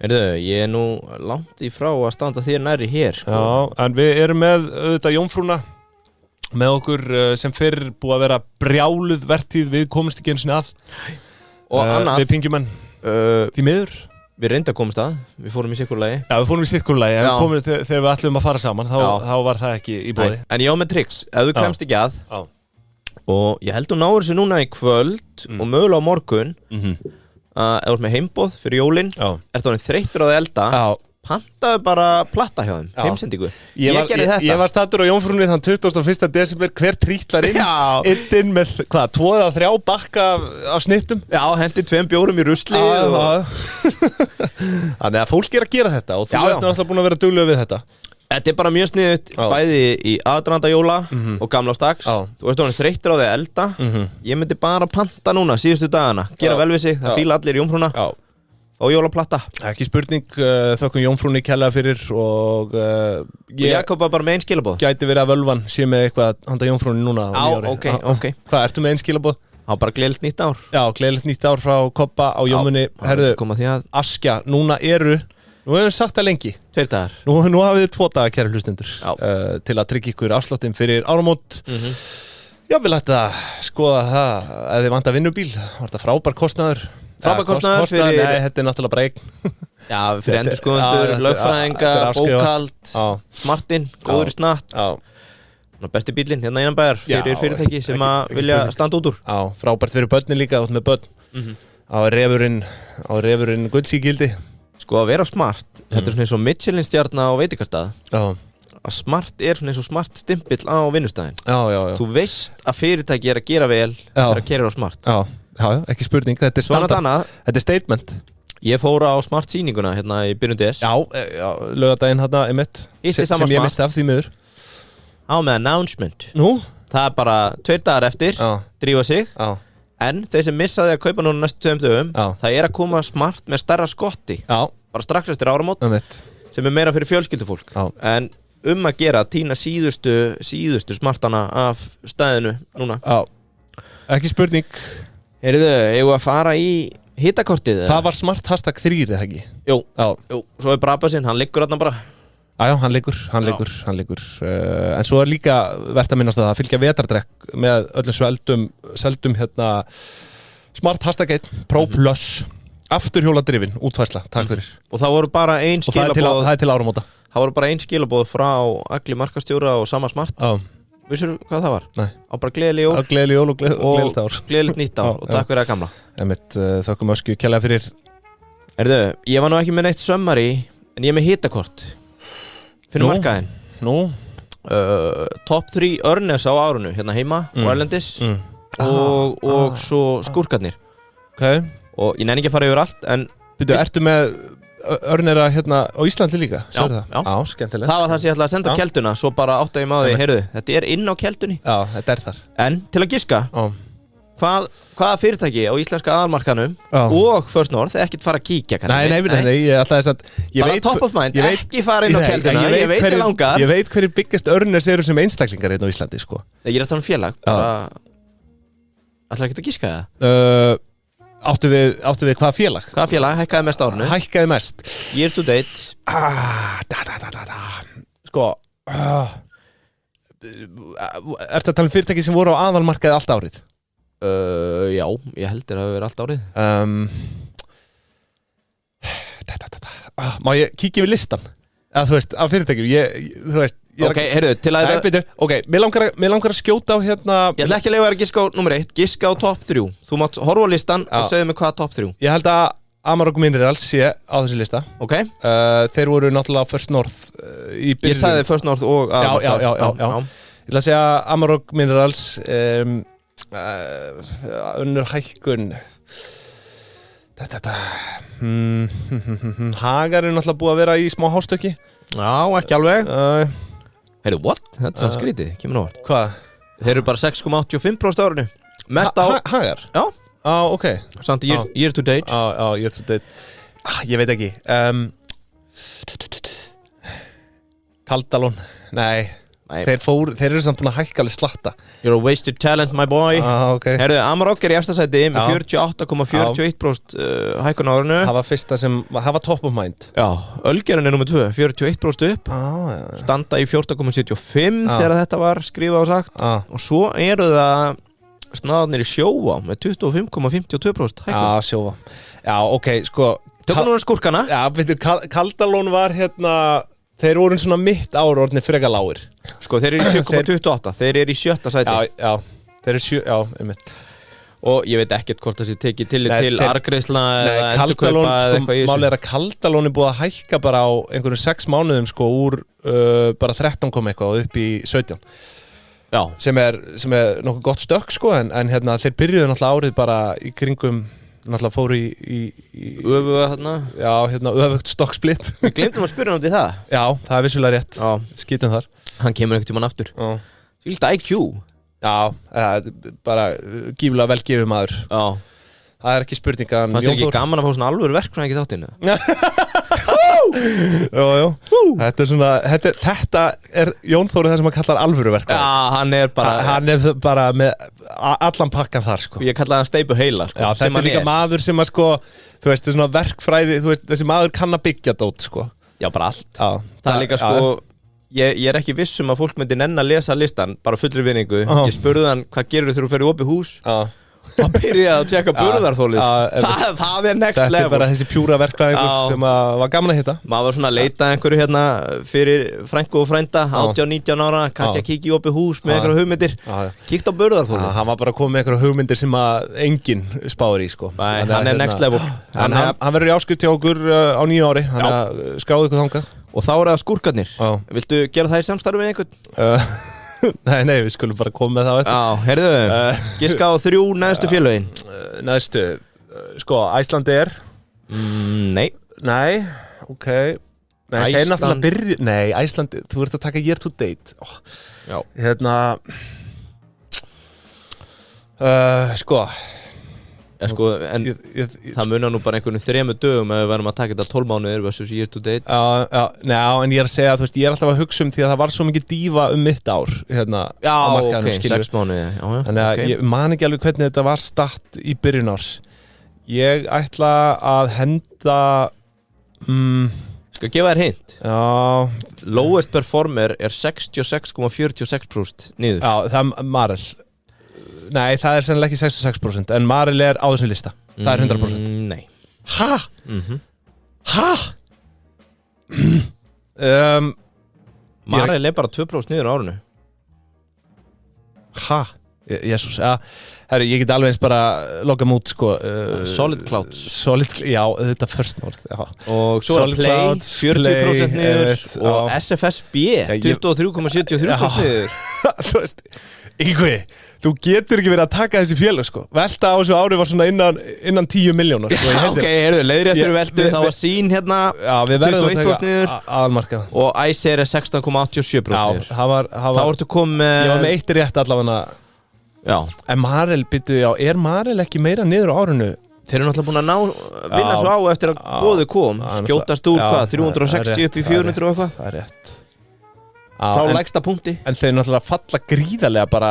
S2: Herðu, ég nú langt í frá að standa þér nærri hér, sko.
S1: Já, en við erum með auðvitað Jómfrúna með okkur sem fyrr búið að vera brjáluð vertíð, við komumst ekki einu sinni að.
S2: Og annað.
S1: Við pingjumenn, því miður.
S2: Við reynda komumst að, við fórum í sikkurlagi.
S1: Já, við fórum í sikkurlagi, en þegar við ætlum að fara saman, þá var það ekki í boði.
S2: En ég á með trix, ef þú kemst ekki að, og ég held þú náður þessu núna í kvöld og mögulega á morgun, ef þú ert með heimboð fyrir jólin, ertu orðinn þreyttur á það elda, pantaðu bara platta hjá þeim, heimsendingu. Ég gerði þetta.
S1: Ég var staddur á Jómfrúnni þann 21. desember, hver trítlar inn með, 2 eða 3 bakka af snittum.
S2: Já, hendi 2 bjórum í rusli.
S1: Þannig að fólk að gera þetta og þú ert náttúrulega búin að vera duglegur við þetta.
S2: Þetta bara mjög sniðut, bæði í aðdraganda jóla og gamlársdags. Þú ert orðinn þreyttur á því að elda. Ég myndi bara panta núna síðustu dagana, gera vel við sig, það fíla allir í Jómfrúna. Og jólaplatta.
S1: Ekki spurning, þökkum Jómfrúnni kærlega fyrir og
S2: Jakob var bara með 1 skilaboð.
S1: Gæti verið að völvan sé með eitthvað handa Jómfrúnni núna á nýjári.
S2: Ok.
S1: Hvað, ertu með 1 skilaboð?
S2: Já, bara gleðilegt nýtt ár.
S1: Já, gleðilegt nýtt ár frá Kobba á Jómunni. Herðu, Askja, nú hefur við sagt það lengi.
S2: 2 dagar.
S1: Nú hafið þið 2 dagar, kæra hlustendur, til að tryggja ykkur afsláttinn fyrir áramót. Já, við lætum að skoða það ef þið vantar vinnubíl. Var þetta frábær kostnaður?
S2: Fyrir...
S1: Nei, þetta er náttúrulega bara eign.
S2: Já, fyrir endurskoðendur, lögfræðinga, bókhald, smartinn, góður í snatt. Besti bílinn hérna innanbæjar fyrir fyrirtæki sem að vilja standa út úr.
S1: Já, frábært fyrir börnin líka, út með börn. Á refurinn guldsígildi.
S2: Sko að vera smart, þetta er svona eins og Michelin-stjarna á veitingastað. að smart svona eins og smart stimpill á vinnustæðin.
S1: Já.
S2: Þú veist að fyrirtæki að gera vel þegar að keyrir á smart.
S1: Já, ekki spurning, þetta er standard. Þetta er statement.
S2: Ég fór á smart sýninguna hérna í byrjun DS.
S1: Já, laugardaginn hérna einmitt sem ég misti af því miður.
S2: Á með announcement.
S1: Nú?
S2: Það er bara 2 dagar eftir, drífa sig. En þeir sem missaði að kaupa núna næstu 2 dögum, það er að koma smart með stærra skotti. Bara strax eftir áramót, sem er meira fyrir fjölskyldufólk. En að gera að tína síðustu smartana af stæðinu núna.
S1: Ekki spurning.
S2: Heyrðu, eigum við að fara í hitakortið?
S1: Það var smart hashtag 3, eða ekki?
S2: Jú, svo er Brabasinn, hann liggur þarna bara.
S1: Já, hann liggur. En svo er líka verðt að minnast að það fylgja vetardrekk með öllum seldum hérna smart hashtag 1 Pro Plus afturhjóladrifin, útfærsla, takk fyrir.
S2: Og það voru bara ein skilaboð.
S1: Og það er til áramóta.
S2: Það voru bara ein skilaboð frá Agli markastjóra og sama smart. Vissur hvað það var?
S1: Nei.
S2: Á bara gleðileg jól.
S1: Gleðileg jól og gleðilegt ár.
S2: Gleðilegt nýtt ár og takk fyrir að gamla.
S1: Þakkum Öskju kærlega fyrir.
S2: Erðu, ég var nú ekki með neitt sömmari, en ég er með hitakort. Fyrir markaðinn.
S1: Nú?
S2: Top 3 Örnes á árunu, hérna heima og erlendis. Og svo skúrkarnir.
S1: Ok.
S2: Og ég nenni ekki að fara yfir allt, en
S1: ertu með Örnera hérna á Íslandi líka?
S2: Já,
S1: skemmtilegt.
S2: Það var það sem ég ætlaði að senda á kelduna. Svo bara áttaði ég með því, heyrðu, þetta er inn á keldunni.
S1: Já, þetta er þar.
S2: En til að giska, hvaða fyrirtæki á íslenska aðalmarkanum og First North ekkert fara að kíkja
S1: kannski? Nei, ég ætlaði að
S2: bara top of mind, ekki fara inn á kelduna. Ég veit þið langar.
S1: Ég veit hverju biggest Örners eru sem einstaklingar hérna á Íslandi, sko.
S2: Ég er að tala félag, bara ætlaði ekki að giska það?
S1: Áttu við hvaða félag?
S2: Hvaða félag hækkaði mest árinu?
S1: Hækkaði mest.
S2: Year to date.
S1: Sko Ertu að tala um fyrirtæki sem voru á aðalmarkaði allt árið?
S2: Já, ég heldur að það hefur verið allt árið.
S1: Má ég kíkja við listan? Eða þú veist, af fyrirtækjum þú veist
S2: Ok, heyrðu, til að
S1: Ok, mér langar að skjóta á hérna
S2: Ég ætla ekki að leiða þér að giska á nummer 1. Giska á top 3. Þú mátt horfa á listan og segja mig hvaða top 3.
S1: Ég held að Amarok Minerals sé á þessu lista.
S2: Ok.
S1: Þeir voru náttúrulega First North í byrjun.
S2: Ég sagði First North og
S1: Já. Ég ætla að segja Amarok Minerals önnur hækkun. Hagar er náttúrulega búið að vera í smá hástökki.
S2: Já, ekki alveg. Heyrðu, what? Þetta er sann skrítið, kemur nú vart.
S1: Hvað?
S2: Þeir eru bara 6,85% árinu. Mest á
S1: Hagar?
S2: Já.
S1: Ok.
S2: Samt year to date.
S1: Year to date. Ég veit ekki. Kaldalón. Nei. Þeir eru samt búin að hækka alveg slatta.
S2: You're a wasted talent, my boy.
S1: Okay.
S2: Herðu, Amarok er í efsta sæti með 48,41% hækkun á árinu.
S1: Það var fyrsta það var top of mind.
S2: Já, Ölgerinn er nummer 2, 41% upp. Standa í 14,75 þegar þetta var skrifað og sagt. Og svo eru það snaðarnir í Sjóvá með 25,52% hækkun.
S1: Sjóvá. Já, ok, sko.
S2: Tökum núna skúrkana.
S1: Já, veitur, Kaldalón var hérna. Þeir voru svona mitt ára orðinni freka lágir.
S2: Sko, þeir eru í 7,28. Þeir eru í 7. sæti.
S1: Já. Þeir eru einmitt.
S2: Og ég veit ekkert hvort það sé tekið til arðgreiðslna eða endurkaupa eða eitthvað í þessu.
S1: Málið er að Kaldalón er búið að hækka bara á einhverjum 6 mánuðum sko úr bara 13 eitthvað upp í 17. Já. Sem er nokkuð gott stökk sko en hérna þeir byrjuðu náttúrulega árið bara í kringum náttúrulega fóru í
S2: öfuga þarna. Já,
S1: hérna öfugt stokksplitt.
S2: Við glemdum að spyrja um því það.
S1: Já, það er vissulega rétt. Skítum þar.
S2: Hann kemur einhvern tímann aftur. Fylgta IQ.
S1: Já, bara gífulega vel gefið maður. Já. Það er ekki spurning að
S2: fannst þér ekki gaman að fá svona alvöru verkfræðing í þáttinu?
S1: Jú. Þetta er svona þetta er Jón Þóri það sem hann kallar alvöru verkfræðing.
S2: Já,
S1: hann er bara með allan pakkan þar sko.
S2: Ég kallaði hann steipu heila sko.
S1: Já, þetta er líka maður sem að sko þú veist, svona verkfræði, þú veist, þessi maður kann að byggja dót sko.
S2: Já, bara allt. Já, það er líka sko Ég er ekki viss að fólk myndi nenn að lesa listan bara fullri vinningu. Ég spurði hann hvað gerur þegar þú ferð í opið hús Hann byrjaði að tjekka burðarþolið það next level.
S1: Þetta bara þessi pjúra verkfræðingur sem var gaman að hitta.
S2: Maður var svona að leita einhverju hérna fyrir frænku og frænda 18-19 ára, kannski að kíkja í opið hús með einhverju hugmyndir, kíkt á burðarþolið.
S1: Hann var bara að koma með einhverju hugmyndir sem að enginn spáir í sko.
S2: Hann next level.
S1: Hann verður í áskrift hjá okkur á 9 ári, hann skráði ykkur þangað.
S2: Og þá það skúrkarnir. Viltu gera það í samstarfi með einhvern?
S1: Nei, við skulum bara koma með það eftir.
S2: Já, heyrðu, giska á 3 neðstu félögin.
S1: Neðstu, sko, Icelandair.
S2: Nei,
S1: ok. Nei, það er náttúrulega byrju. Nei, Icelandair, þú ert að taka year to date.
S2: Já.
S1: Sko.
S2: En það munar nú bara einhvern 3 dögum ef við verðum að taka þetta 12 mánuðir versus year to date.
S1: Já, en ég að segja, þú veist, ég alltaf að hugsa því að það var svo mikið dífa mitt ár
S2: Já, ok, 6 mánuði.
S1: Þannig að ég man ekki alveg hvernig þetta var statt í byrjun árs. Ég ætla að henda
S2: Skal gefa þér hint.
S1: Já.
S2: Lowest performer er 66,46% niður.
S1: Já, það er Marel. Nei, það er sennilega ekki 66%, en Marel er á þessum lista. Það er 100%.
S2: Nei.
S1: Hæ?
S2: Marel er bara 2% niður á árinu.
S1: Jésús, herru, ég get alveg eins bara loka mút, sko.
S2: Solid Clouds.
S1: Já, þetta First North, já.
S2: Og svo er Play, 40% niður. Og SFSB, 23,73% niður.
S1: Þú veist, Yngvi, þú getur ekki verið að taka þessi félög, sko. Velta á þessu ári var svona innan 10 milljónar, sko.
S2: Ok, heyrðu, leiðréttur veltu, það var sín hérna, 21% niður.
S1: Aðalmarkað.
S2: Og Æsir er 16,87% niður.
S1: Já, það var
S2: Þá ertu komið með...
S1: Ég var með 1 rétt allavega.
S2: Já.
S1: En Marel, er Marel ekki meira niður á árinu?
S2: Þeir eru náttúrulega búin að vinna svo á eftir að boðu kom. Skjótast úr, 360 upp í 400 og eitthvað.
S1: Það er rétt.
S2: Frá lægsta punkti.
S1: En þeir náttúrulega falla gríðarlega bara,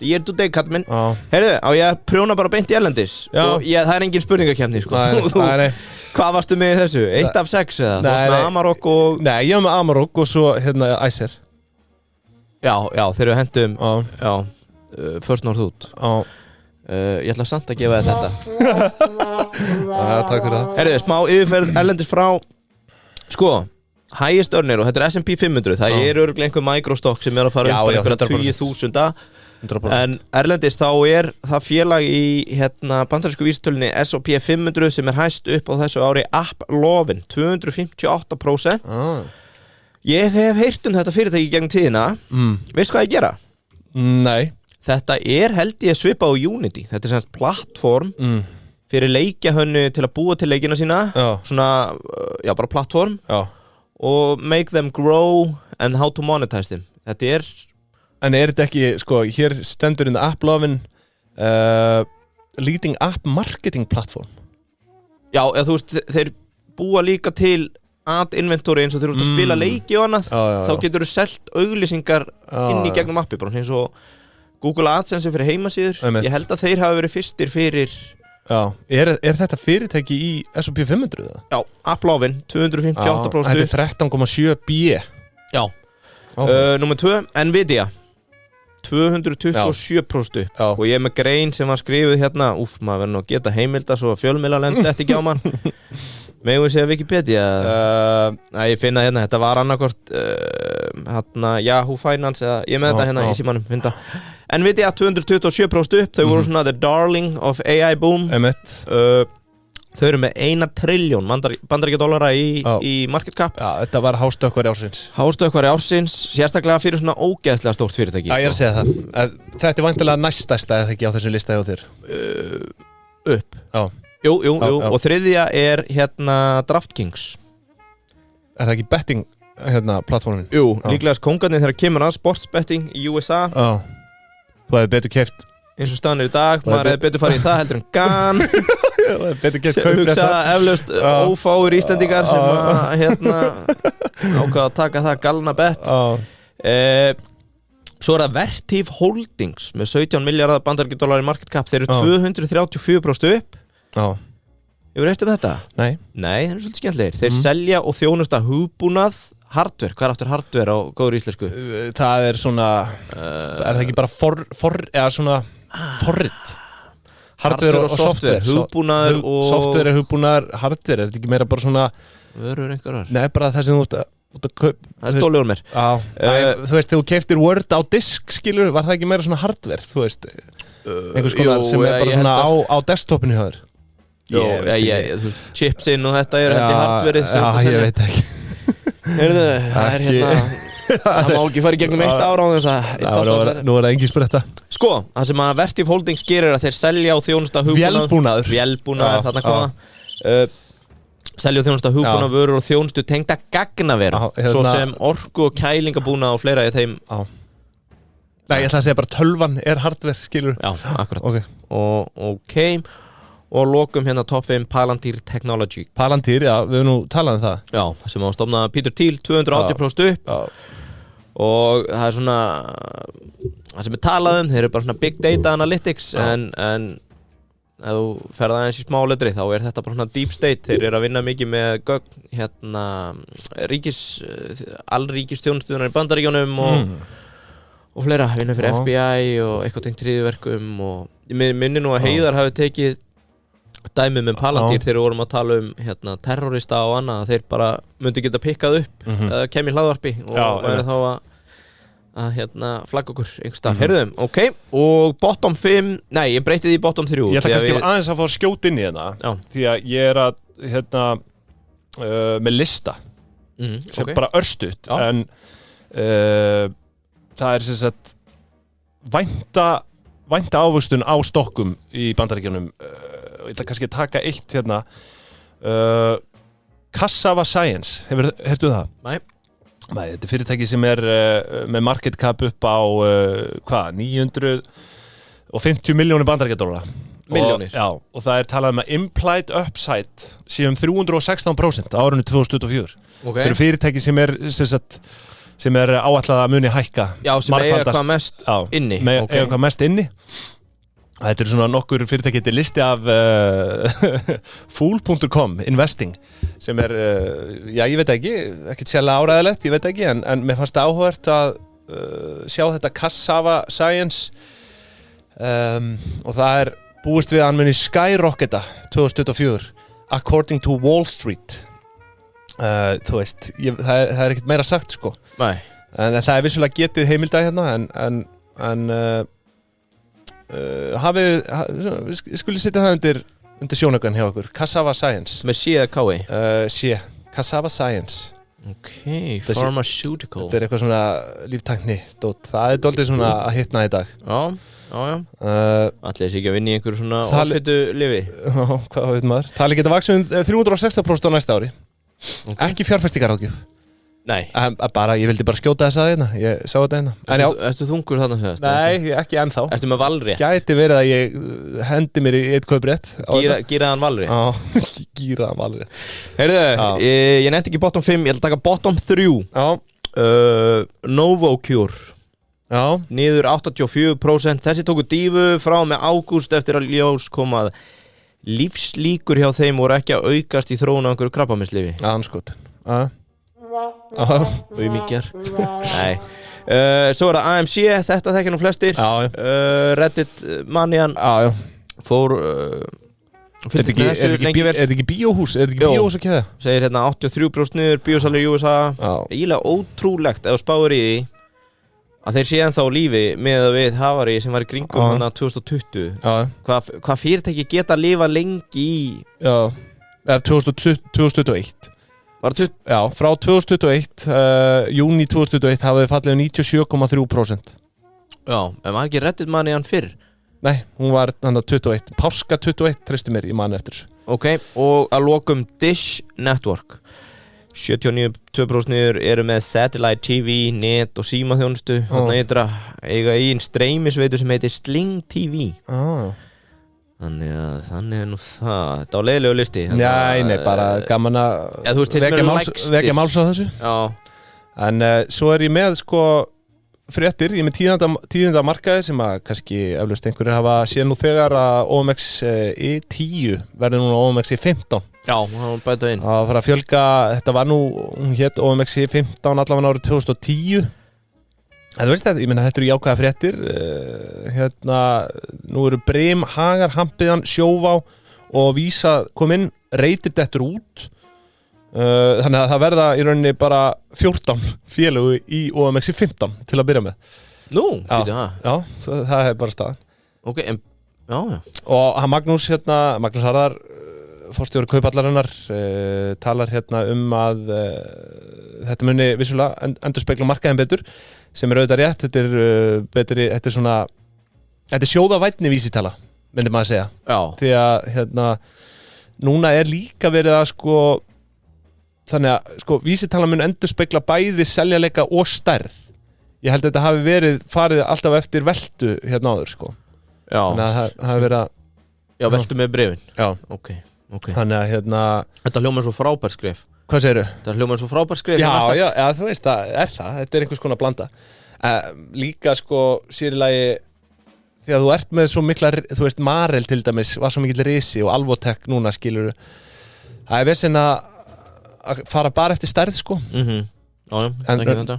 S2: Year to day, kall minn. Heyrðu, á ég að prjóna bara beint í erlendis. Og það er engin spurningakefni, sko. Hvað varstu með í þessu? 1 af 6 eða? Þú varst með Amarok og...
S1: Nei, ég var með Amarok og svo, Æsir.
S2: Já, þeir eru hendum, First North út. Ég ætla samt að gefa þér þetta.
S1: Takk fyrir það.
S2: Heyrðu, smá yfirferð erlendis frá, sko... Highest earner og þetta er S&P 500. Það er örugglega einhver microstock sem er að fara upp á einhverja 20.000. En erlendis þá er það félag í bandarísku vísitölunni S&P 500 sem er hæst upp á þessu ári AppLovin, 258%. Ég hef heyrt þetta fyrirtæki gegn tíðina. Veist hvað ég gera?
S1: Nei.
S2: Þetta er held ég svipa á Unity. Þetta er semst plattform fyrir leikjahönnu til að búa til leikina sína. Svona, bara plattform. Og make them grow and how to monetize them. Þetta er...
S1: En er þetta ekki, sko, hér stendur in the AppLovin leading app marketing platform.
S2: Já, þú veist, þeir búa líka til ad inventory eins og þeir eru út að spila leiki og annað. Þá getur þú selt auglýsingar inn í gegnum appi, bara eins og Google AdSense fyrir heimasíður. Ég held að þeir hafa verið fyrstir fyrir...
S1: Já, er þetta fyrirtæki í S&P 500?
S2: Já, AppLovin, 258%.
S1: Þetta er 13,7B.
S2: Já. Númer 2, Nvidia, 227%. Og ég er með grein sem var skrifuð hérna. Maður verður nú að geta heimilda svo að fjölmiðla lendi eftir ekki á mann. Megum við segja Wikipedia? Ég finna hérna, þetta var annarkort Yahoo Finance eða ég með þetta hérna í símanum, finna. Nvidia 227% upp, þau voru svona the darling of AI boom. Þau eru með 1 trilljón bandaríkjadollara í market cap.
S1: Já, þetta var hástökkvari ársins.
S2: Sérstaklega fyrir svona ógeðslega stórt fyrirtæki.
S1: Já, ég er að segja það. Þetta er væntanlega næststærsta eða ekki á þessum lista hjá þér.
S2: Upp. Já. Jú. Og þriðja er DraftKings.
S1: Er það ekki betting plattformin?
S2: Jú, líklegast kongarnir þegar kemur að sportsbetting í USA.
S1: Já. Þú hefði betur keypt
S2: eins og staðan er í dag, maður hefði betur farið í það heldur en GAN.
S1: Þú hefði betur keypt kaup.
S2: Hugsa eflaust ófáir Íslendingar sem ákvaða að taka það galna bett. Svo er það Vertiv Holdings með 17 miljardar bandaríkjadollar í market cap. Þeir eru 234% upp. Hefur eftir með þetta?
S1: Nei,
S2: það er svolítið skemmtilegir. Þeir selja og þjónusta hugbúnað. Hardware, hvað er aftur hardware á góður íslensku?
S1: Það er svona, er það ekki bara eða svona... forrit hardware og software
S2: hugbúnaður og
S1: software er hugbúnaður, hardware er þetta ekki meira bara svona
S2: vörur einhverjar
S1: nei, bara það sem þú út að kaup
S2: það er stólegur mér
S1: þú veist, þegar þú keyptir Word á disk skilur, var það ekki meira svona hardware þú veist, einhvers konar sem er bara svona á desktopinu hjá þér
S2: þú veist, chipsinn og þetta er hardware
S1: ég veit ekki
S2: heyrðu, það er hérna það má ekki fara í gegnum eitt ára á þess að
S1: nú er það engin spretta
S2: sko, það sem að Vertiv Holdings gerir að þeir selja og þjónusta vélbúnaður þarna koma selja og þjónusta hugbúnaður vörur og þjónustu tengda gagnaveru svo sem orku og kælingabúnað og fleira í þeim
S1: nei, ég ætla að segja bara tölvan er hardware, skilur
S2: já, akkurat og lokum hérna top 5 Palantir Technology
S1: Palantir, já, við höfum nú talað um það
S2: já, sem á að stofna Peter Thiel 280% upp og það er svona það sem er talað um, þeir eru bara svona big data analytics en ef þú ferð aðeins í smáletri þá er þetta bara svona deep state, þeir eru að vinna mikið með gögn hérna allríkisþjónustuðunar í Bandaríkjunum og fleira, vinna fyrir FBI og eitthvað tengt hryðjuverkum og ég minni nú að Heiðar hafi tekið dæmið með Palantir þegar við vorum að tala um hérna, terrorista og annað þeir bara myndi geta pikkað upp eða kemur í hlaðvarpi og væri þá að hérna, flagga okkur einhvers stað heyrðum, ok, og bottom 5 nei, ég breyti því bottom 3
S1: ég ætla kannski aðeins að fá skjót inn í hérna því að ég er að hérna, með lista sem bara örstutt en það er sem sagt vænta ávöxtun á stokkum í Bandaríkjunum ég ætla kannski að taka eitt hérna Cassava Science, heyrðu það? Nei, þetta er fyrirtæki sem er með market cap upp á 950 milljónir bandaríkjadollara
S2: milljónir?
S1: Já, og það er talað um að implied upside sé 316% á árinu 2024 þetta eru fyrirtæki sem er áætlað að muni hækka
S2: já, sem eiga hvað mest inni
S1: eiga hvað mest inni þetta er svona nokkur fyrirtæki, þetta er listi af Fool.com Investing sem er, já ég veit ekki sérlega áræðilegt, ég veit ekki en mér fannst áhugavert að sjá þetta Cassava Science og það er búist við að hann muni skyrocketa 2024 according to Wall Street þú veist, það er ekkert meira sagt sko en það er vissulega getið heimildag hérna en við skulum setja það undir sjónaukan hjá okkur Cassava Science
S2: með C eða K-i?
S1: Cassava Science
S2: pharmaceutical
S1: þetta er eitthvað svona líftækni það er doldið svona að hitna í dag
S2: allir þessi ekki að vinna í einhverju svona offitu lifi
S1: hvað veit maður tali geta vaksum 360% á næsta ári ekki fjárfestingaráðgjöf
S2: nei
S1: bara, ég vildi bara skjóta þess að hérna ég sá þetta hérna
S2: ertu þungur þarna segast?
S1: Nei, ekki ennþá
S2: ertu með valrétt?
S1: Gæti verið að ég hendi mér í eitt kauprétt
S2: gíraðan valrétt?
S1: Já, gíraðan valrétt
S2: heyrðu, ég nefndi ekki bottom 5 ég ætla að taka bottom 3 Novocure niður 84% þessi tóku dífu frá með ágúst eftir að ljós komað lífslíkur hjá þeim voru ekki að aukast í þróun á einhverju krabbameinslyfi
S1: anskotin
S2: auðmíkjar nei svo er það AMC, þetta þekkja nú flestir Reddit mannian fór
S1: er þetta ekki bíóhús að keða?
S2: Segir hérna 83% niður bíósalir í USA eiginlega ótrúlegt ef þú spáir í því að þeir sé ennþá lífi með að við Havari sem var í kringum hana 2020 hvað fyrirtæki geta að lifa lengi í
S1: 2021 já, frá 2021 júni 2021 hafa þau fallið 97,3%
S2: já, en var ekki Reddit manni hann fyrr?
S1: Nei, hún var hann 21 Páska 21, treystu mér, ég man eftir þessu
S2: ok, og að lokum Dish Network 79% niður eru með satellite TV, net og símaþjónustu þannig að eiga einn streymisveitur sem heitir Sling TV þannig er nú það þetta á leiðilegu listi
S1: nei, bara gaman að vekja máls á þessu en svo er ég með sko fréttir, ég er með tíðinda markaði sem að kannski eflaust einhverjir hafa séð nú þegar að OMX E10 verður núna OMX E15
S2: já, það var bæta inn
S1: að fara að fjölga, þetta var nú hún hét OMX E15 allavega árið 2010 Þú veist þetta, ég meina þetta eru jákvæða fréttir nú eru Brim, Hagar, Hampiðan, Sjóvá og Vísa komin, Reytir dettur út þannig að það verða í rauninni bara 14 félögu í OMX 15 til að byrja með.
S2: Nú,
S1: já, það er bara staðan.
S2: Ok, já.
S1: Og hann Magnús Harðar forstjóri Kaupallarinnar talar að þetta muni vissulega endurspegla markaðin betur, sem auðvitað rétt. Þetta er betri, þetta er sjóðavænni vísitala, myndi maður segja.
S2: Já.
S1: Því að núna er líka verið að þannig að vísitala mun endurspegla bæði seljanleika og stærð. Ég held að þetta hafi farið alltaf eftir veltu áður
S2: Já.
S1: Þannig að það hafi verið að
S2: Já, veltu með bréfin.
S1: Já.
S2: Ok.
S1: Þannig að
S2: Þetta hljómar svo frábær skref.
S1: Hvað segirðu?
S2: Þetta hljómar svo frábær skref.
S1: Já, þú veist, þetta er einhvers konar blanda. Líka sér í lagi því að þú ert með svo mikla, þú veist, Marel til dæmis var svo mikill risi og Alvotech núna skilurðu. Það er vesinn að fara bara eftir stærð
S2: Já, ekki þetta.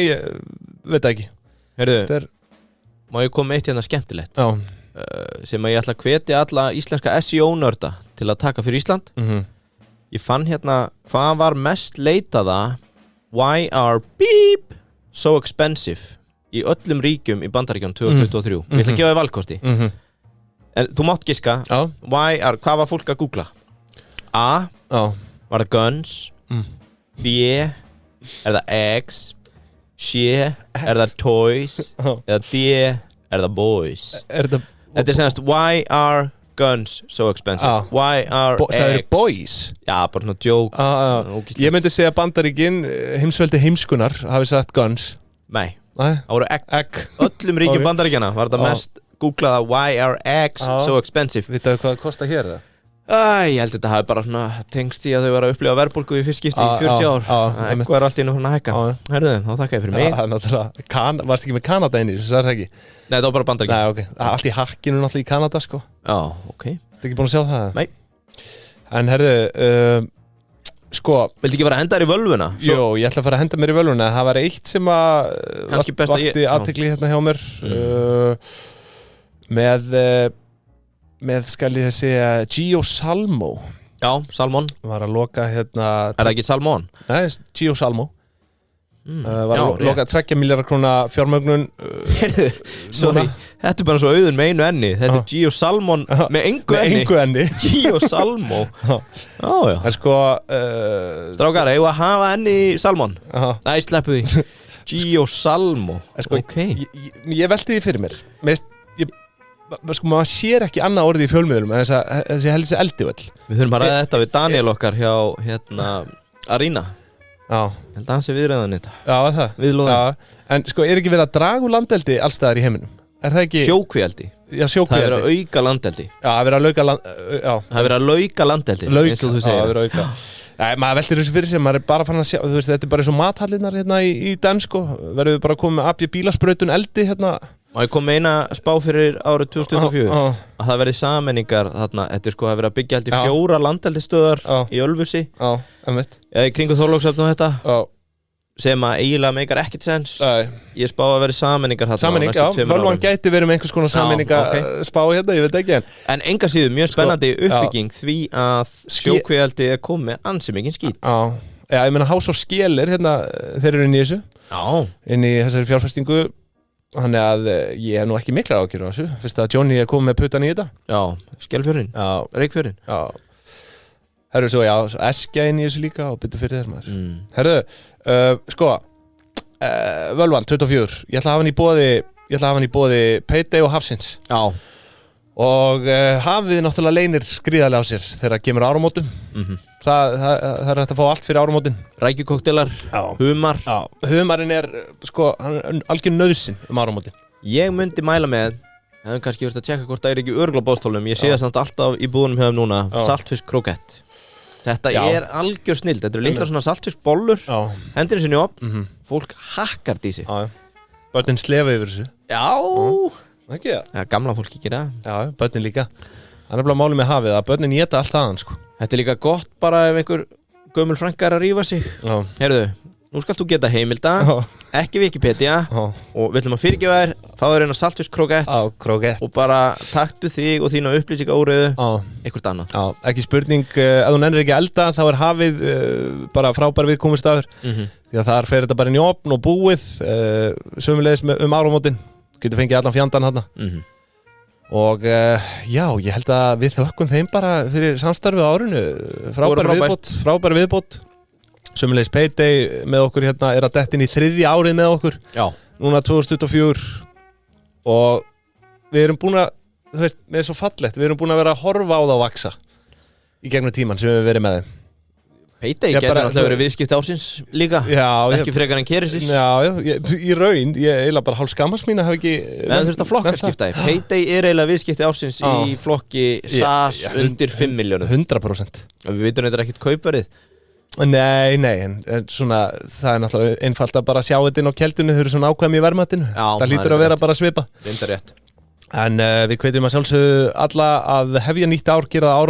S1: Ég veit ekki.
S2: Heyrðu, má ég koma eitt skemmtilegt?
S1: Já.
S2: Sem að ég ætla að hvetja alla íslenska SEO-nörda til að taka fyrir Ísland. Ég fann hvað var mest leitaða Why are beep so expensive í öllum ríkjum í Bandaríkjunum 2023. Ég ætla að gefa þér valkosti. En þú mátt giska. Hvað var fólk að googla? A. Var það guns? B. Er það eggs? C. Er það toys? Eða D. Er það boys? Þetta er semast why are guns so expensive? Why are eggs?
S1: Það eru boys?
S2: Já, bara svona joke.
S1: Ég myndi segja Bandaríkin, heimsveldi heimskunar, hafi sagt guns.
S2: Nei, það voru egg. Öllum ríkjum Bandaríkjana var það mest googlaða why are eggs so expensive.
S1: Vitaðu hvað það kostar hér það?
S2: Ég held að þetta hafi bara tengst í að þau var að upplifa verðbólgu í fyrst skipti í 40 ár. Eitthvað er allt í að hækka. Herðu, þá þakka ég fyrir mig.
S1: Varst ekki með Kanada inni, svo er það ekki?
S2: Nei, það var bara Bandaríkin.
S1: Nei, ok. Allt í hakkinu náttúrulega í Kanada,
S2: Já, ok.
S1: Þetta ekki búin að sjá það?
S2: Nei.
S1: En herðu,
S2: viltu ekki fara að henda þér í völvuna?
S1: Jú, ég ætla að fara að henda mér í völvuna. Það var eitt sem að vakti athygli hjá mér með skal ég segja Gio Salmo.
S2: Já, Salmon.
S1: Var að loka
S2: Er það ekki Salmon?
S1: Nei, Gio Salmo. Var að loka 2 milljarða króna fjármögnun.
S2: Sorry, þetta er bara svo auðun með einu enni. Þetta er Gio Salmon með engu enni. Gio Salmo. Já.
S1: En
S2: strákar, eigum að hafa enni í Salmon? Nei, sleppu því. Gio Salmo. Ok.
S1: Ég velti því fyrir mér. Maður sér ekki annað orðið í fjölmiðlum en þessi helsi eldivöll.
S2: Við þurfum að ræða þetta við Daniel okkar hjá Arína.
S1: Já.
S2: Ég held að hann sé viðræðan þetta.
S1: Já, það.
S2: Viðlóðan.
S1: En er ekki verið að draga úr landeldi allstaðar í heiminum? Er það ekki
S2: sjókvíeldi?
S1: Já, sjókvíeldi.
S2: Það er verið að auka landeldi.
S1: Já, það er verið að lauka landeldi,
S2: eins og þú segir.
S1: Já, það er verið að auka. Nei, maður veltir þessu fyrir sig, maður er bara fann að sjá, þú veist, þetta er bara eins og mathallinnar í Dansko. Verðum við bara að koma með AB bílasprautun eldi
S2: Má ég kom með eina spá fyrir árið 2024 að það verði sameiningar þarna, þetta er að vera að byggja held í 4 landeldisstöðar í Ölfusi í kringu Þorlákshöfn og þetta sem að eiginlega meikar ekkert sens. Ég spá að verði sameiningar þarna.
S1: Sameining, Völvan gæti verið með einhvers konar sameininga spá ég veit ekki
S2: en enga síður mjög spennandi uppbygging því að sjókvíaldi er komið ansi mikinn skít.
S1: Já, ég meina House of Skeler þeir eru inn í þessu inn í þessari fjárfestingu. Þannig að ég hef nú ekki miklar ágjörð á þessu. Fyrst að Johnny er komið með putan í þetta.
S2: Já, Skelfjörðin, Reykfjörðin.
S1: Já. Herru, svo Eskja inn í þessu líka og byttu fyrir þér maður. Herru, Völvan 24. Ég ætla að hafa hann í boði Payday og Hafsins.
S2: Já.
S1: Og hafið náttúrulega leynir skríðarlega á sér þegar það kemur áramótum. Það er hægt að fá allt fyrir áramótin.
S2: Rækjukoktelar, humar.
S1: Humarinn er hann er algjör nauðsyn áramótin.
S2: Ég myndi mæla með, hefum kannski verið að tjekka hvort það er ekki örugla bóðstólum. Ég sé það samt alltaf í búðunum hjá þeim núna. Saltfisk krokett. Þetta er algjör snill. Þetta eru litla svona saltfiskbollur. Hendir þessu njóp. Fólk hakkar dísi.
S1: Börnin slefa yfir þessu.
S2: Já.
S1: Ekki það?
S2: Já, gamla fólki gera.
S1: Já, börnin líka. Það er bara málið með hafið að börnin éta allt aðan
S2: Þetta er líka gott bara ef einhver gömul frænka er að rífa sig. Heyrðu, nú skalt þú geta heimilda, ekki Wikipedia og við ætlum að fyrirgefa þér, fá þér eina saltfiskkrokett og bara taktu þig og þína upplýsingaóreiðu eitthvað annað.
S1: Ekki spurning, ef þú nennir ekki að elda þá hafið bara frábær viðkomustaður því að þar fer þetta bara inn í opn og búið sömuleiðis áramótin, getur fengið allan fjandan þarna og já, ég held að við þökkum þeim bara fyrir samstarfið á árinu, frábær viðbót sömulegis Payday með okkur hérna að detta inn í 3. árið með okkur núna 2024 og við erum búin að, þú veist, með svo fallegt við erum búin að vera að horfa á það að vaksa í gegnum tíman sem við verið með þeim.
S2: Payday getur alltaf verið viðskipti ársins líka ekki frekar en Keresis.
S1: Í raun, ég eiginlega bara hálf skammast mín að hafa ekki
S2: þú þurft að flokkaskipta Payday eiginlega viðskipti ársins í flokki SAS undir 5 milljónum
S1: 100%.
S2: Við vitum þetta ekkert kaupverðið.
S1: Nei, en svona það er náttúrulega einfalt að bara sjá þetta inn á keldunni, þau eru svona ákvæm í verðmatinu það lítur að vera bara svipa en við hvetjum að sjálfsögðu alla að hefja nýtt ár, gera það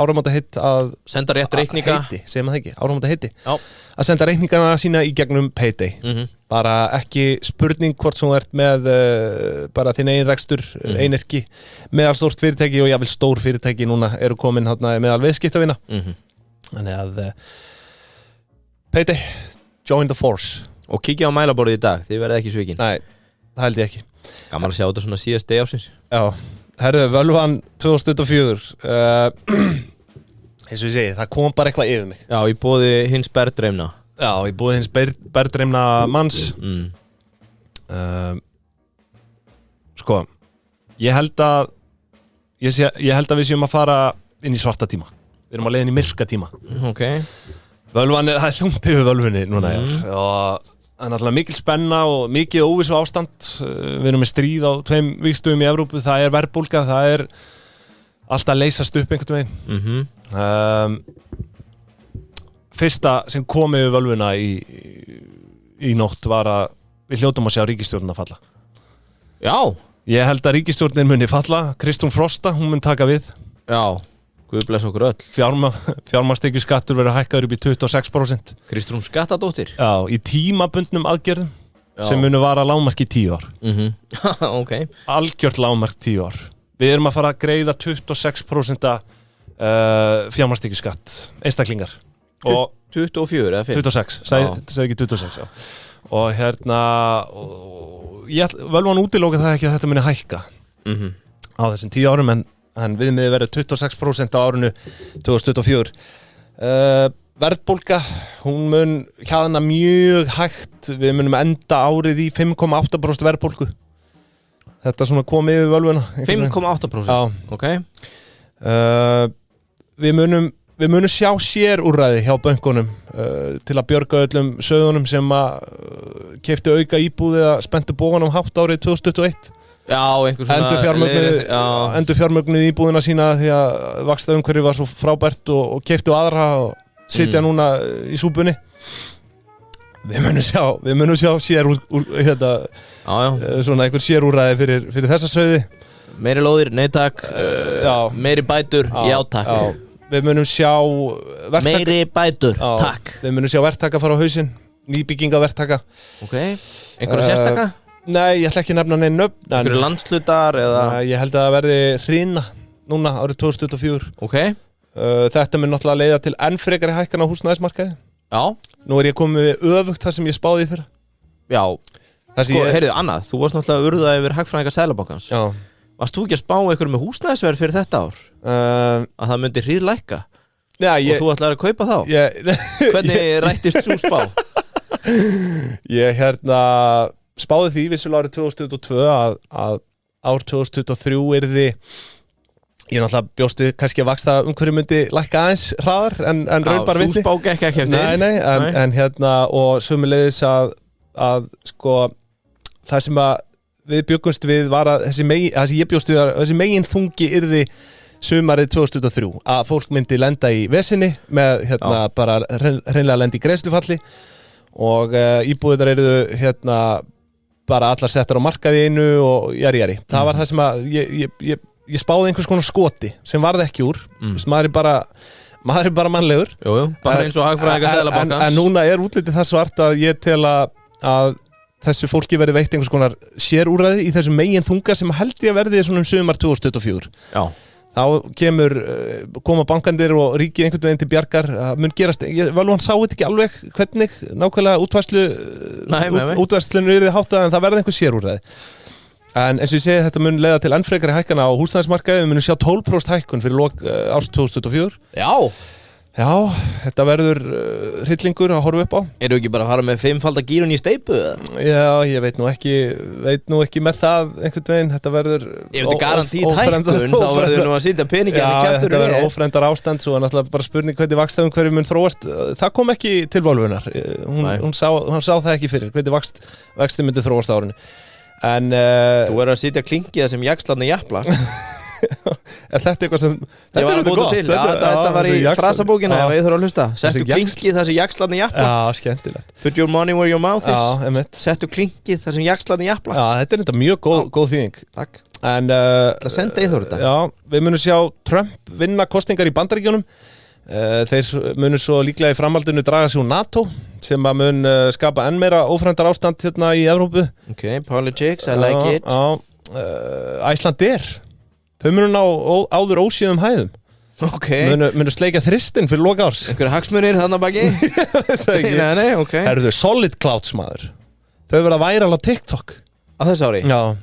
S1: áramóta hitt að
S2: senda rétt reikninga
S1: segjum það ekki, áramóta hitti að senda reikningana sína í gegnum Payday bara ekki spurning hvort þú ert með bara þinn eigin rekstur einirki, meðal stórt fyrirtæki og jáfnvel stór fyrirtæki núna eru komin meðal viðskiptavina þannig að Payday, join the force
S2: og kíkja á mælaborðið í dag, þið verðið ekki svikin.
S1: Nei, það held ég ekki.
S2: Gaman að sjá þetta svona síðast degi ársins.
S1: Já, herru, Völvan 2024 eins og ég segi, það kom bara eitthvað yfir mig.
S2: Já, í boði hins bergdreymna.
S1: Já, í boði hins bergdreymna manns sko ég held að við séum að fara inn í svarta tíma. Við erum að leiðin í myrka tíma. Völvan það er þungt yfir völvunni núna og það er náttúrulega mikil spenna og mikið óvissu ástand. Við erum með stríð á 2 vígstöðum í Evrópu, það er verðbólga, það er alltaf að leysast upp einhvern veginn. Fyrsta sem kom yfir völvuna í nótt var að við hljótum að sjá ríkisstjórnin að falla.
S2: Já. Ég
S1: held að ríkisstjórnin muni falla, Kristrún Frosta, hún mun taka við.
S2: Já. Guð bless okkur öll.
S1: Fjármagnstekjuskattur verður hækkaður upp í 26%.
S2: Kristrún skattadóttir?
S1: Já, í tímabundnum aðgerðum sem munu vara lágmark í 10 ár. Algjört lágmark 10 ár. Við erum að fara að greiða 26% fjármagnstekjuskatt einstaklingar.
S2: 24 eða 5?
S1: 26, sagði ekki 26 já. Og hérna Völvan útilóka það ekki að þetta muni hækka á þessum 10 árum en viðmiðið verður 26% á árinu 2024. Verðbólga, hún mun hjaðna mjög hægt, við munum enda árið í 5,8% verðbólgu. Þetta svona kom yfir völvuna.
S2: 5,8%?
S1: Já.
S2: Ok.
S1: Við munum sjá sérúrræði hjá bönkunum til að björga öllum sögunum sem að keyptu auka íbúð eða spenntu bóganum hátt árið 2021.
S2: Já, einhver svona
S1: endur fjármögnuð íbúðina sína því að vaxtaumhverfi var svo frábært og keyptu aðra og sitja núna í súpunni. Við munum sjá svona einhver sérúrræði fyrir þessa sauði.
S2: Meiri lóðir, nei takk. Meiri bætur, já takk.
S1: Við munum sjá
S2: meiri bætur, takk.
S1: Við munum sjá verktaka fara á hausinn, nýbyggingaverktaka.
S2: Ok, einhverja sérstaka?
S1: Nei, ég ætla ekki að nefna neinn nöfn.
S2: Einhverju landshlutar eða?
S1: Ég held að það verði hrina núna árið 2024.
S2: Ok.
S1: Þetta mun náttúrulega leiða til enn frekari hækkan á húsnæðismarkaði.
S2: Já.
S1: Nú er ég komið við öfugt það sem ég spáði fyrir.
S2: Já. Sko, heyrðu, annað, þú varst náttúrulega urðað yfir hagfræðinga Seðlabankans.
S1: Já.
S2: Varst þú ekki að spá einhverju með húsnæðisverð fyrir þetta ár? Að það myndi hríðlækka? Já, og þú ætlaðir að kaupa þá? Hvernig rættist þú spá?
S1: Ég spáði því vissulega árið 2022 að ár 2023 yrði ég náttúrulega bjóstu kannski að vaksta hverju myndi lækka aðeins hraðar en raun bara viti.
S2: Sú spá gekk ekki eftir.
S1: Nei, en og sömuleiðis að sko það sem að við bjöggumst við var að þessi megin þungi yrði sumarið 2003 að fólk myndi lenda í vesinni með bara hreinlega lenda í greiðslufalli og íbúðirnar yrðu bara allar settar á markaði einu og jari. Það var það sem að ég spáði einhvers konar skoti sem varð ekki úr. maður bara mannlegur.
S2: Jú, bara eins og hagfræðingar Seðlabankans.
S1: En núna útlitið það svart að ég tel að þessu fólki verði veitt einhvers konar sérúrræði í þessum megin þunga sem held ég að verði svona sumar 2024.
S2: Já.
S1: Þá koma bankandir og ríkið einhvern veginn til bjargar, mun gerast, hann sá þetta ekki alveg hvernig nákvæmlega útvarslunum yrði háttað, en það verði einhver sérúrræði. En eins og ég segi, þetta mun leiða til enn frekari hækkana á húsnæðismarkaði, við munum sjá 12% hækkun fyrir lok árs 2024. Já, þetta verður hryllingur að horfa upp á.
S2: Eru ekki bara að fara með 5-falda gírun í steypu?
S1: Já, ég veit nú ekki með það einhvern veginn, þetta verður
S2: Ef þetta garantít hækkun, þá verður nú að sitja peningi
S1: Já, þetta verður ófremdar ástand, svo náttúrulega bara spurning hvernig vaxtafum hverju mun þróast. Það kom ekki til volfunar, hún sá það ekki fyrir, hvernig vexti myndi þróast á árinu. En
S2: þú verður að sitja klingið sem jaxlarni jafla.
S1: Er þetta eitthvað sem
S2: Ég var að búta til, þetta var í frasabókina ef ég þurfa að hlusta. Settu klingið þar sem jaxlarni jafla.
S1: Já, skemmtilegt.
S2: Put your money where your mouth is.
S1: Já, einmitt.
S2: Settu klingið þar sem jaxlarni jafla.
S1: Já, þetta þetta mjög góð þýðing.
S2: Takk.
S1: En
S2: Það senda Eyþór þetta.
S1: Já, við munum sjá Trump vinna kosningar í Bandaríkjunum. Þeir munum svo líklega í framhaldinu draga sig úr NATO, sem að mun skapa enn meira ófremdar ástand hérna í Evrópu.
S2: Okay, politics, I like it.
S1: Icelandair, þau munum ná áður ósíðum hæðum. Munum sleikja þristinn fyrir loka árs.
S2: Einhverja hagsmunir þannig að baki? Nei, ok.
S1: Herðu, Solid Clouds maður, þau verða væral á TikTok.
S2: Á þessu ári?
S1: Já.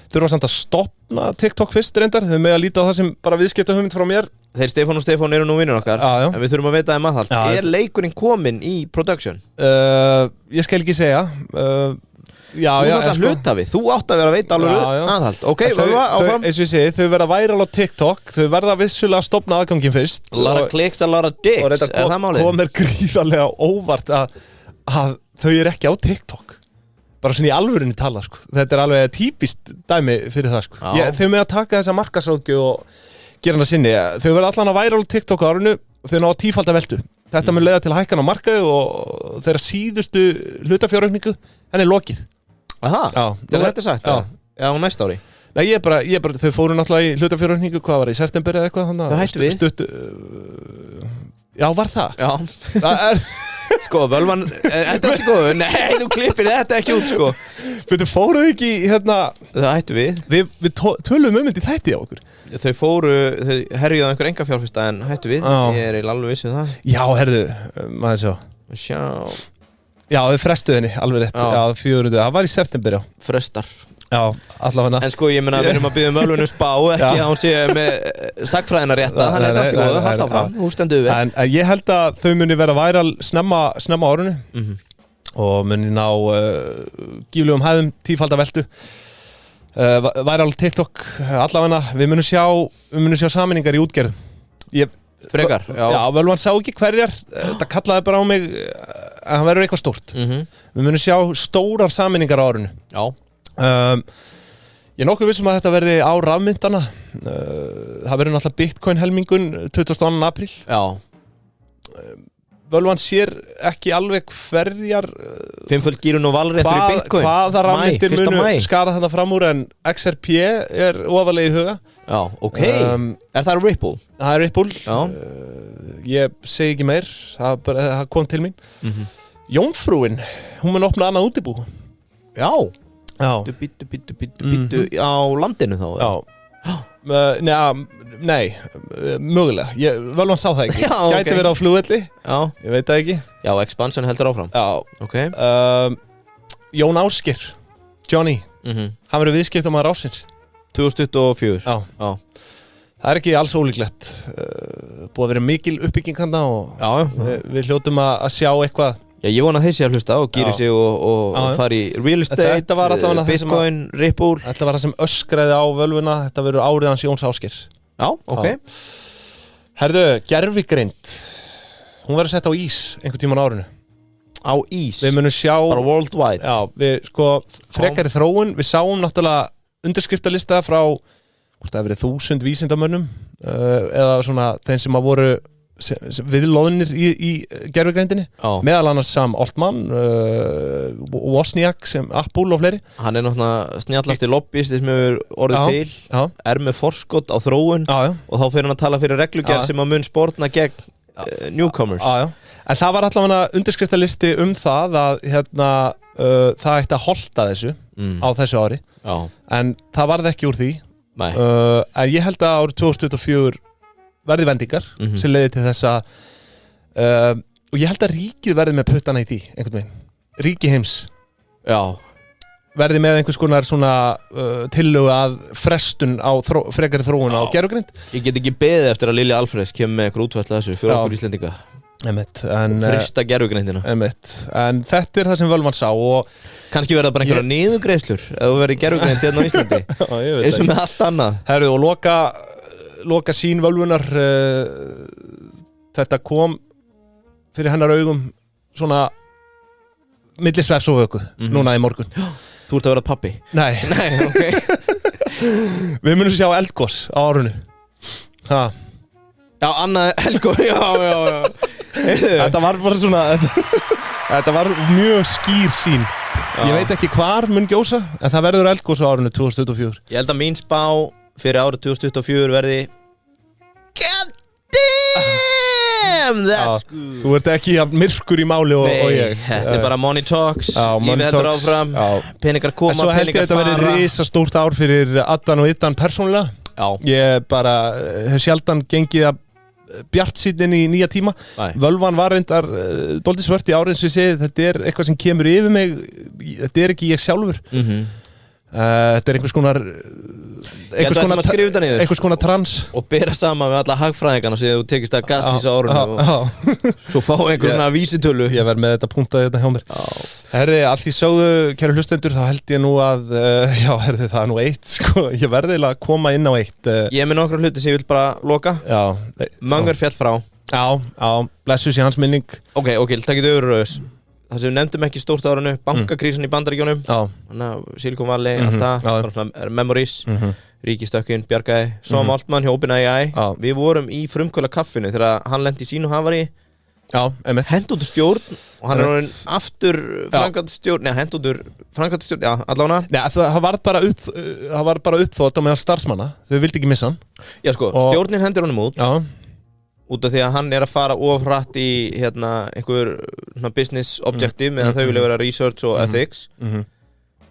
S1: Þau eru samt að stopna TikTok fyrst reyndar, þau með að líta á það sem bara viðskiptahugmynd frá mér.
S2: Þeir Stefán og Stefán eru nú vinnur okkar, en við þurfum að veita þeim aðhald. Leikurinn kominn í production?
S1: Ég skal ekki segja.
S2: Þú átt að hluta við, þú átt að vera að veita alveg aðhald. Ok, áfram.
S1: Eins og ég segi, þau verða væral á TikTok, þau verða vissulega að stopna aðgangin fyrst.
S2: A lot of clicks, a lot of dicks, er það málið?
S1: Og þetta kom gríðarlega óvart að þau eru ekki á TikTok. Bara svona í alvörinni tala, sko. Þetta er alveg típist dæmi fyrir það, sko. Þau með að taka þessa markaðsráðgjöf og gera hana sinni. Þau verða allan að væral á TikTok á árinu og þau ná að tífalda veltu. Þetta mun leiða til hækkan á markaði og þeirra síðustu hlutafjáraukningu, henni er lokið.
S2: Aha, þetta er þetta sagt? Já, á næsta ári?
S1: Nei, ég bara, þau fóru náttúrulega í hlutafjáraukningu, hvað var það, í september eða eitthvað?
S2: Það hættu við?
S1: Já, var það?
S2: Já. Það er... Sko, völvan, þetta er ekki góð. Nei, þú klippir þetta ekki út, sko.
S1: Þú fóruðu ekki, hérna...
S2: Það hættu við.
S1: Við tölum um þetta í þætti á okkur.
S2: Þau herjuðu á einhver engafjárfesta en hættu við. Ég er alveg viss um það.
S1: Já, herðu, maður
S2: sjá.
S1: Já, við frestuðu henni, alveg rétt. Já, 400, það var í september, já.
S2: Frestar.
S1: Já, allavega.
S2: En sko, ég meina, við erum að byggja völvunum spá, ekki að hún sé með sagfræðina rétta, þannig að þetta er allt í góðu, haldt áfram, hún stendur við.
S1: En ég held að þau muni vera væral snemma árunni og muni ná gíflegum hæðum, tífalda veltu. Væral TikTok, allavega, við munum sjá sameiningar í útgerð.
S2: Frekar,
S1: já, völvan sá ekki hverjar, þetta kallaði bara á mig að það verður eitthvað stórt. Við munum sjá stórar sameiningar á árunni.
S2: Já.
S1: Ég er nokkuð vissum að þetta verði á rafmyntana. Það verður náttúrulega Bitcoin helmingun 22. apríl.
S2: Já.
S1: Völvan sér ekki alveg hverjar
S2: fimmföld gírun og valréttur í Bitcoin.
S1: Hvaða rafmyntir munu skara þetta fram úr, en XRP er ofalega í huga.
S2: Já, ok. Er það Ripple?
S1: Það er Ripple.
S2: Já.
S1: Ég segi ekki meir, það kom til mín. Jómfrúin, hún mun opna annað útibú.
S2: Já. Býttu á landinu þá?
S1: Já. Nei, mögulega. Völvan sá það ekki. Gæti verið á flugvelli.
S2: Já.
S1: Ég veit það ekki.
S2: Já, expansion heldur áfram.
S1: Já.
S2: Ok.
S1: Jón Ásgeir, Johnny, hann verður viðskiptamaður ársins
S2: 2024.
S1: Já. Það er ekki alls ólíklegt. Búið að vera mikil uppbygging hana og við hljótum að sjá eitthvað.
S2: Já, ég vona að þeir sé að hlusta og gýri sig og fari í real estate, Bitcoin, Ripple.
S1: Þetta var það sem öskraði á völvuna, þetta verður árið hans Jóns Ásgeirs.
S2: Já, ok.
S1: Herðu, gervigreind, hún verður sett á ís einhvern tímann á árinu.
S2: Á ís?
S1: Við munum sjá...
S2: Bara worldwide?
S1: Já, við frekari þróun, við sáum náttúrulega undirskriftalista frá, hvort það hefur verið 1000 vísindamönnum, eða svona þeim sem að voru viðloðnir í gerfugreindinni meðal annars Sam Altman Wozniak sem Apple og fleiri.
S2: Hann náttúrulega snjallasti lobbyist sem hefur orðið til með forskot á þróun og þá fyrir hann að tala fyrir reglugerð sem að mun sportna gegn newcomers.
S1: En það var allavega undirskriftalisti það að það ætti að holta þessu á þessu ári en það varð ekki úr því en ég held að árið 2024 verði vendingar sem leiði til þessa og ég held að ríkið verði með puttana í því einhvern veginn, ríki heims verði með einhvers konar svona tillögu að frestun á frekari þróun á gervugreind.
S2: Ég get ekki beðið eftir að Lilja Alfreðs kemur með eitthvað útvæðslega þessu fyrir okkur Íslendinga frista gervugreindina
S1: en þetta það sem Völvan sá og
S2: kannski verða bara einhverja niðurgreiðslur ef þú verður gervugreind hérna á Íslandi eins og með allt annað.
S1: Herru, og loka sín Völvunar þetta kom fyrir hennar augum svona milli svefs og vöku núna í morgun.
S2: Þú ert að vera pappi?
S1: Nei, okay. Við munum sjá eldgos á árunu
S2: Já, annað eldgos Já
S1: Þetta var bara svona þetta var mjög skýr sín Ég veit ekki hvar mun gjósa en það verður eldgos á árunu 2024.
S2: Ég held að mín spá fyrir árið 2024 verði God damn, that's good.
S1: Þú ert ekki myrkur í máli og ég.
S2: Þetta bara money talks, lífið heldur áfram, peningar koma, peningar fara.
S1: En svo held ég þetta verið risastórt ár fyrir Addan og Iddan persónulega. Ég bara hef sjaldan gengið að bjartsýnn í nýja tíma. Völvan var reyndar dálítið svört í árið eins og ég segi, þetta eitthvað sem kemur yfir mig, þetta ekki ég sjálfur. Þetta einhvers konar einhvers konar trans
S2: og bera saman með alla hagfræðingarna sem þú tekist að gaslýsa árunum og svo fá einhverjum vísitölu.
S1: Ég verð með þetta punktað þetta hjá mér. Herði, að því sögðu kæru hlustendur þá held ég nú að herði, það nú eitt sko. Ég verði að koma inn á eitt
S2: Ég með nokkra hluti sem ég vil bara loka. Mangar fjall frá.
S1: Blessus í hans minning.
S2: Ok, takk þetta öðru Það sem við nefndum ekki stórt á árinu, bankakrísan í Bandaríkjunum Silicon Valley, allt það Memories, ríkistökkun, bjargaði Sam Altman hjá OpenAI Við vorum í frumkvöla kaffinu þegar hann lenti í sínu hafari Hendundur stjórn og hann orðinn aftur framkvæmdastjórn Hendundur framkvæmdastjórn, allavega
S1: Það var bara uppþótt á meðal starfsmanna þau vildi ekki missa hann
S2: Já sko, stjórnin hendur honum út af því að hann að fara ofrætt í einhver business objective meðan þau vilja vera research og ethics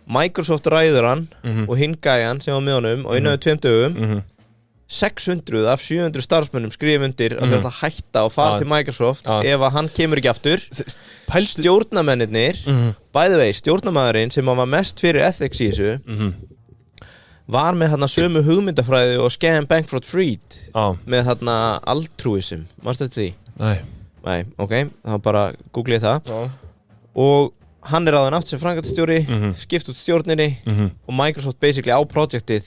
S2: Microsoft ræður hann og hinn gæjan sem var með honum og innan við 2 dögum 600 af 700 starfsmönnum skrifa undir að þau ætla að hætta og fara til Microsoft ef að hann kemur ekki aftur stjórnarmennirnir by the way, stjórnarmaðurinn sem var mest fyrir ethics í þessu var með sömu hugmyndafræði og Scam Bankrupt Freed með altruism, manstu eftir því? Nei, ok, þá bara googlið það og hann ráðinn aftur sem framkvæmdastjóri skipt út stjórninni og Microsoft basically á projektið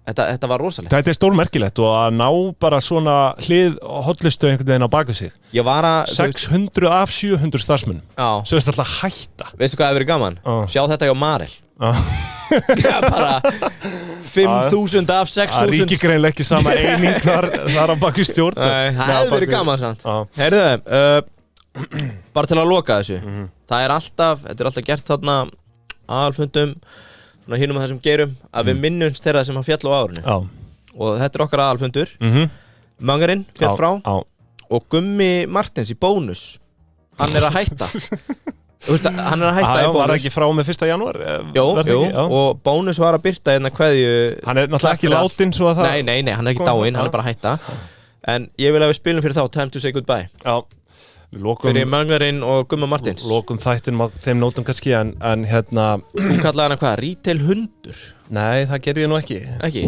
S2: Þetta var rosalegt
S1: Þetta stórmerkilegt og að ná bara svona hlið hotlistu einhvern veginn á baku sig 600 af 700 starfsmenn svo veist alltaf hætta
S2: Veistu hvað hefur verið gaman? Sjá þetta hjá Marel bara 5.000 af 6.000
S1: Það ríkir greinlega ekki sama eining þar á baku stjórn
S2: Það hefur verið gaman samt Heyrðu, bara til að loka þessu Það þetta er alltaf gert þarna aðalfundum svona hinum að þessum gerum að við minnumst þeirra sem hann fjall á árinu og þetta er okkar aðalfundur Mangarinn fjall frá og Gummi Martins í bónus hann að hætta hann að hætta í bónus
S1: var ekki frá með 1. janúar
S2: Jú, og bónus var að birta kveðju
S1: hann náttúrulega ekki látin svo að það
S2: nei, hann ekki dáinn, hann bara að hætta en ég vil að við spilum fyrir þá Time to say goodbye fyrir Mangarinn og Gumma Martins
S1: lokum þættinum á þeim nótum kannski en
S2: Þú kallaði hana hvað? Retail hundur?
S1: Nei, það gerði ég nú ekki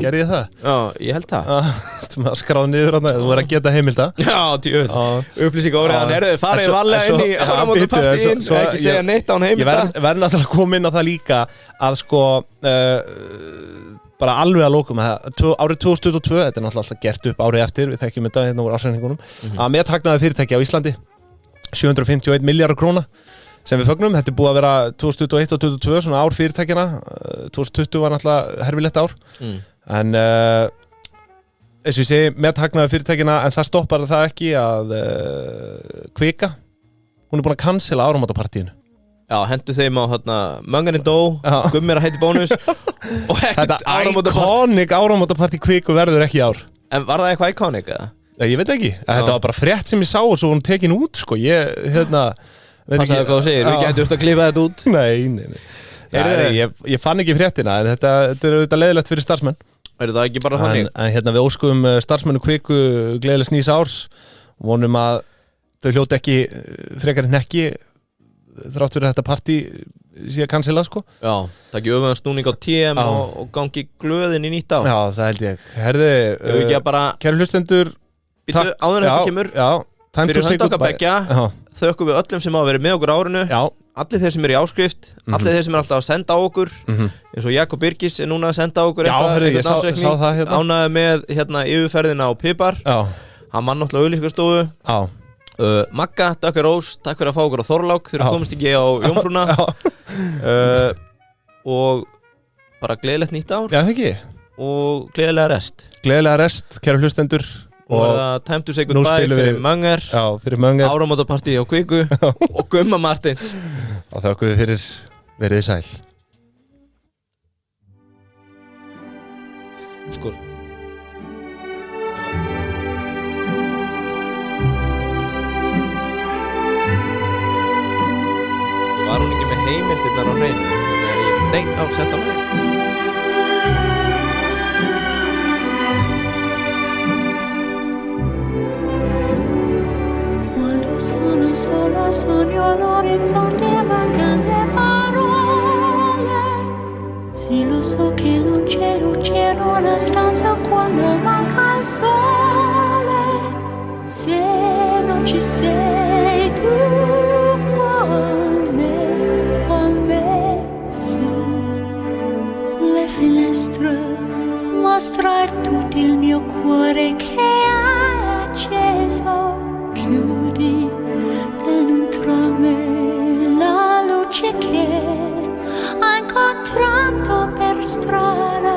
S1: Gerði ég það?
S2: Já, ég held það
S1: Þú með að skráða niður þú verður að geta heimilda
S2: Já, djúð Upplýsing óriðan Herðu, farið varlega inn í áramótapartíin ekki segja neitt án heimilda
S1: Ég verð náttúrulega að koma inn á það líka að sko bara alveg að lókum árið 2022 þetta er náttúrulega alltaf gert upp árið eftir við þekkjum þetta hérna úr ársreikningunum að methagnaði fyrirtæki á Íslandi 751 milljarðar króna sem við fögnum, þetta er búið að vera 2021 og 2022 svona ár fyrirtækjana 2020 var náttúrulega herfilegt ár en eins og ég segi, með hagnaði fyrirtækina, en það stoppar það ekki að Kvika, hún búin að cancela áramótapartíinu.
S2: Já, hendu þeim á Möngarinn dó, Gummi að hætti bónus og ekkert
S1: iconic áramótapartí Kviku verður ekki í ár.
S2: En var það eitthvað iconic eða?
S1: Ég veit ekki, þetta var bara frétt sem ég sá og svo hún tekin út, sko,
S2: Passaðu hvað þú segir, við gætum að klífa þetta út.
S1: Nei, ég fann ekki fréttina, en þetta er auðvitað leiðilegt fyrir starfsmenn.
S2: Er það ekki bara þannig?
S1: En við óskum starfsmennu Kviku gleðilegs nýs árs, vonum að þau hljóti ekki frekar en ekki þrátt fyrir þetta partí sé að cancela, sko.
S2: Já, það ekki öfum snúning á TM og gangi glöðin í nýtt ár.
S1: Já, það held ég. Herði, kæru hlustendur,
S2: áður en þetta kemur, fyrir hönda okkar beggja, þökkum við öllum sem hafa verið með okkur árinu. Já. Allir þeir sem eru í áskrift, allir þeir sem eru alltaf að senda á okkur, eins og Jakob Birgis er núna að senda á okkur
S1: ég sá það hérna.
S2: Ánægði með yfirferðina á Pipar, hann mann náttúrulega auglýsingastofu. Magga, Dökkar Rós, takk fyrir að fá okkur á Þorlák þegar komist ekki á Jómfrúna og bara gleðilegt nýtt ár.
S1: Já, það ekki.
S2: Og gleðilega rest.
S1: Gleðilega rest, kæru hlustendur.
S2: Og það time to say goodbye fyrir Mönger, áramótapartí á Kviku og Gumma Martins.
S1: Og þakku við fyrir verið sæl.
S2: Skor. Var hún ekki með heimildirnar á hreinu? Nei, sett á mig.
S3: Solo sogno l'orizzonte mancano le parole. Sì, lo so che non c'è luce in una stanza quando manca il sole. Se non ci sei tu con me, su le finestre mostrar tutto il mio cuore che è acceso. Chiudi dentro me la luce che ha incontrato per strada.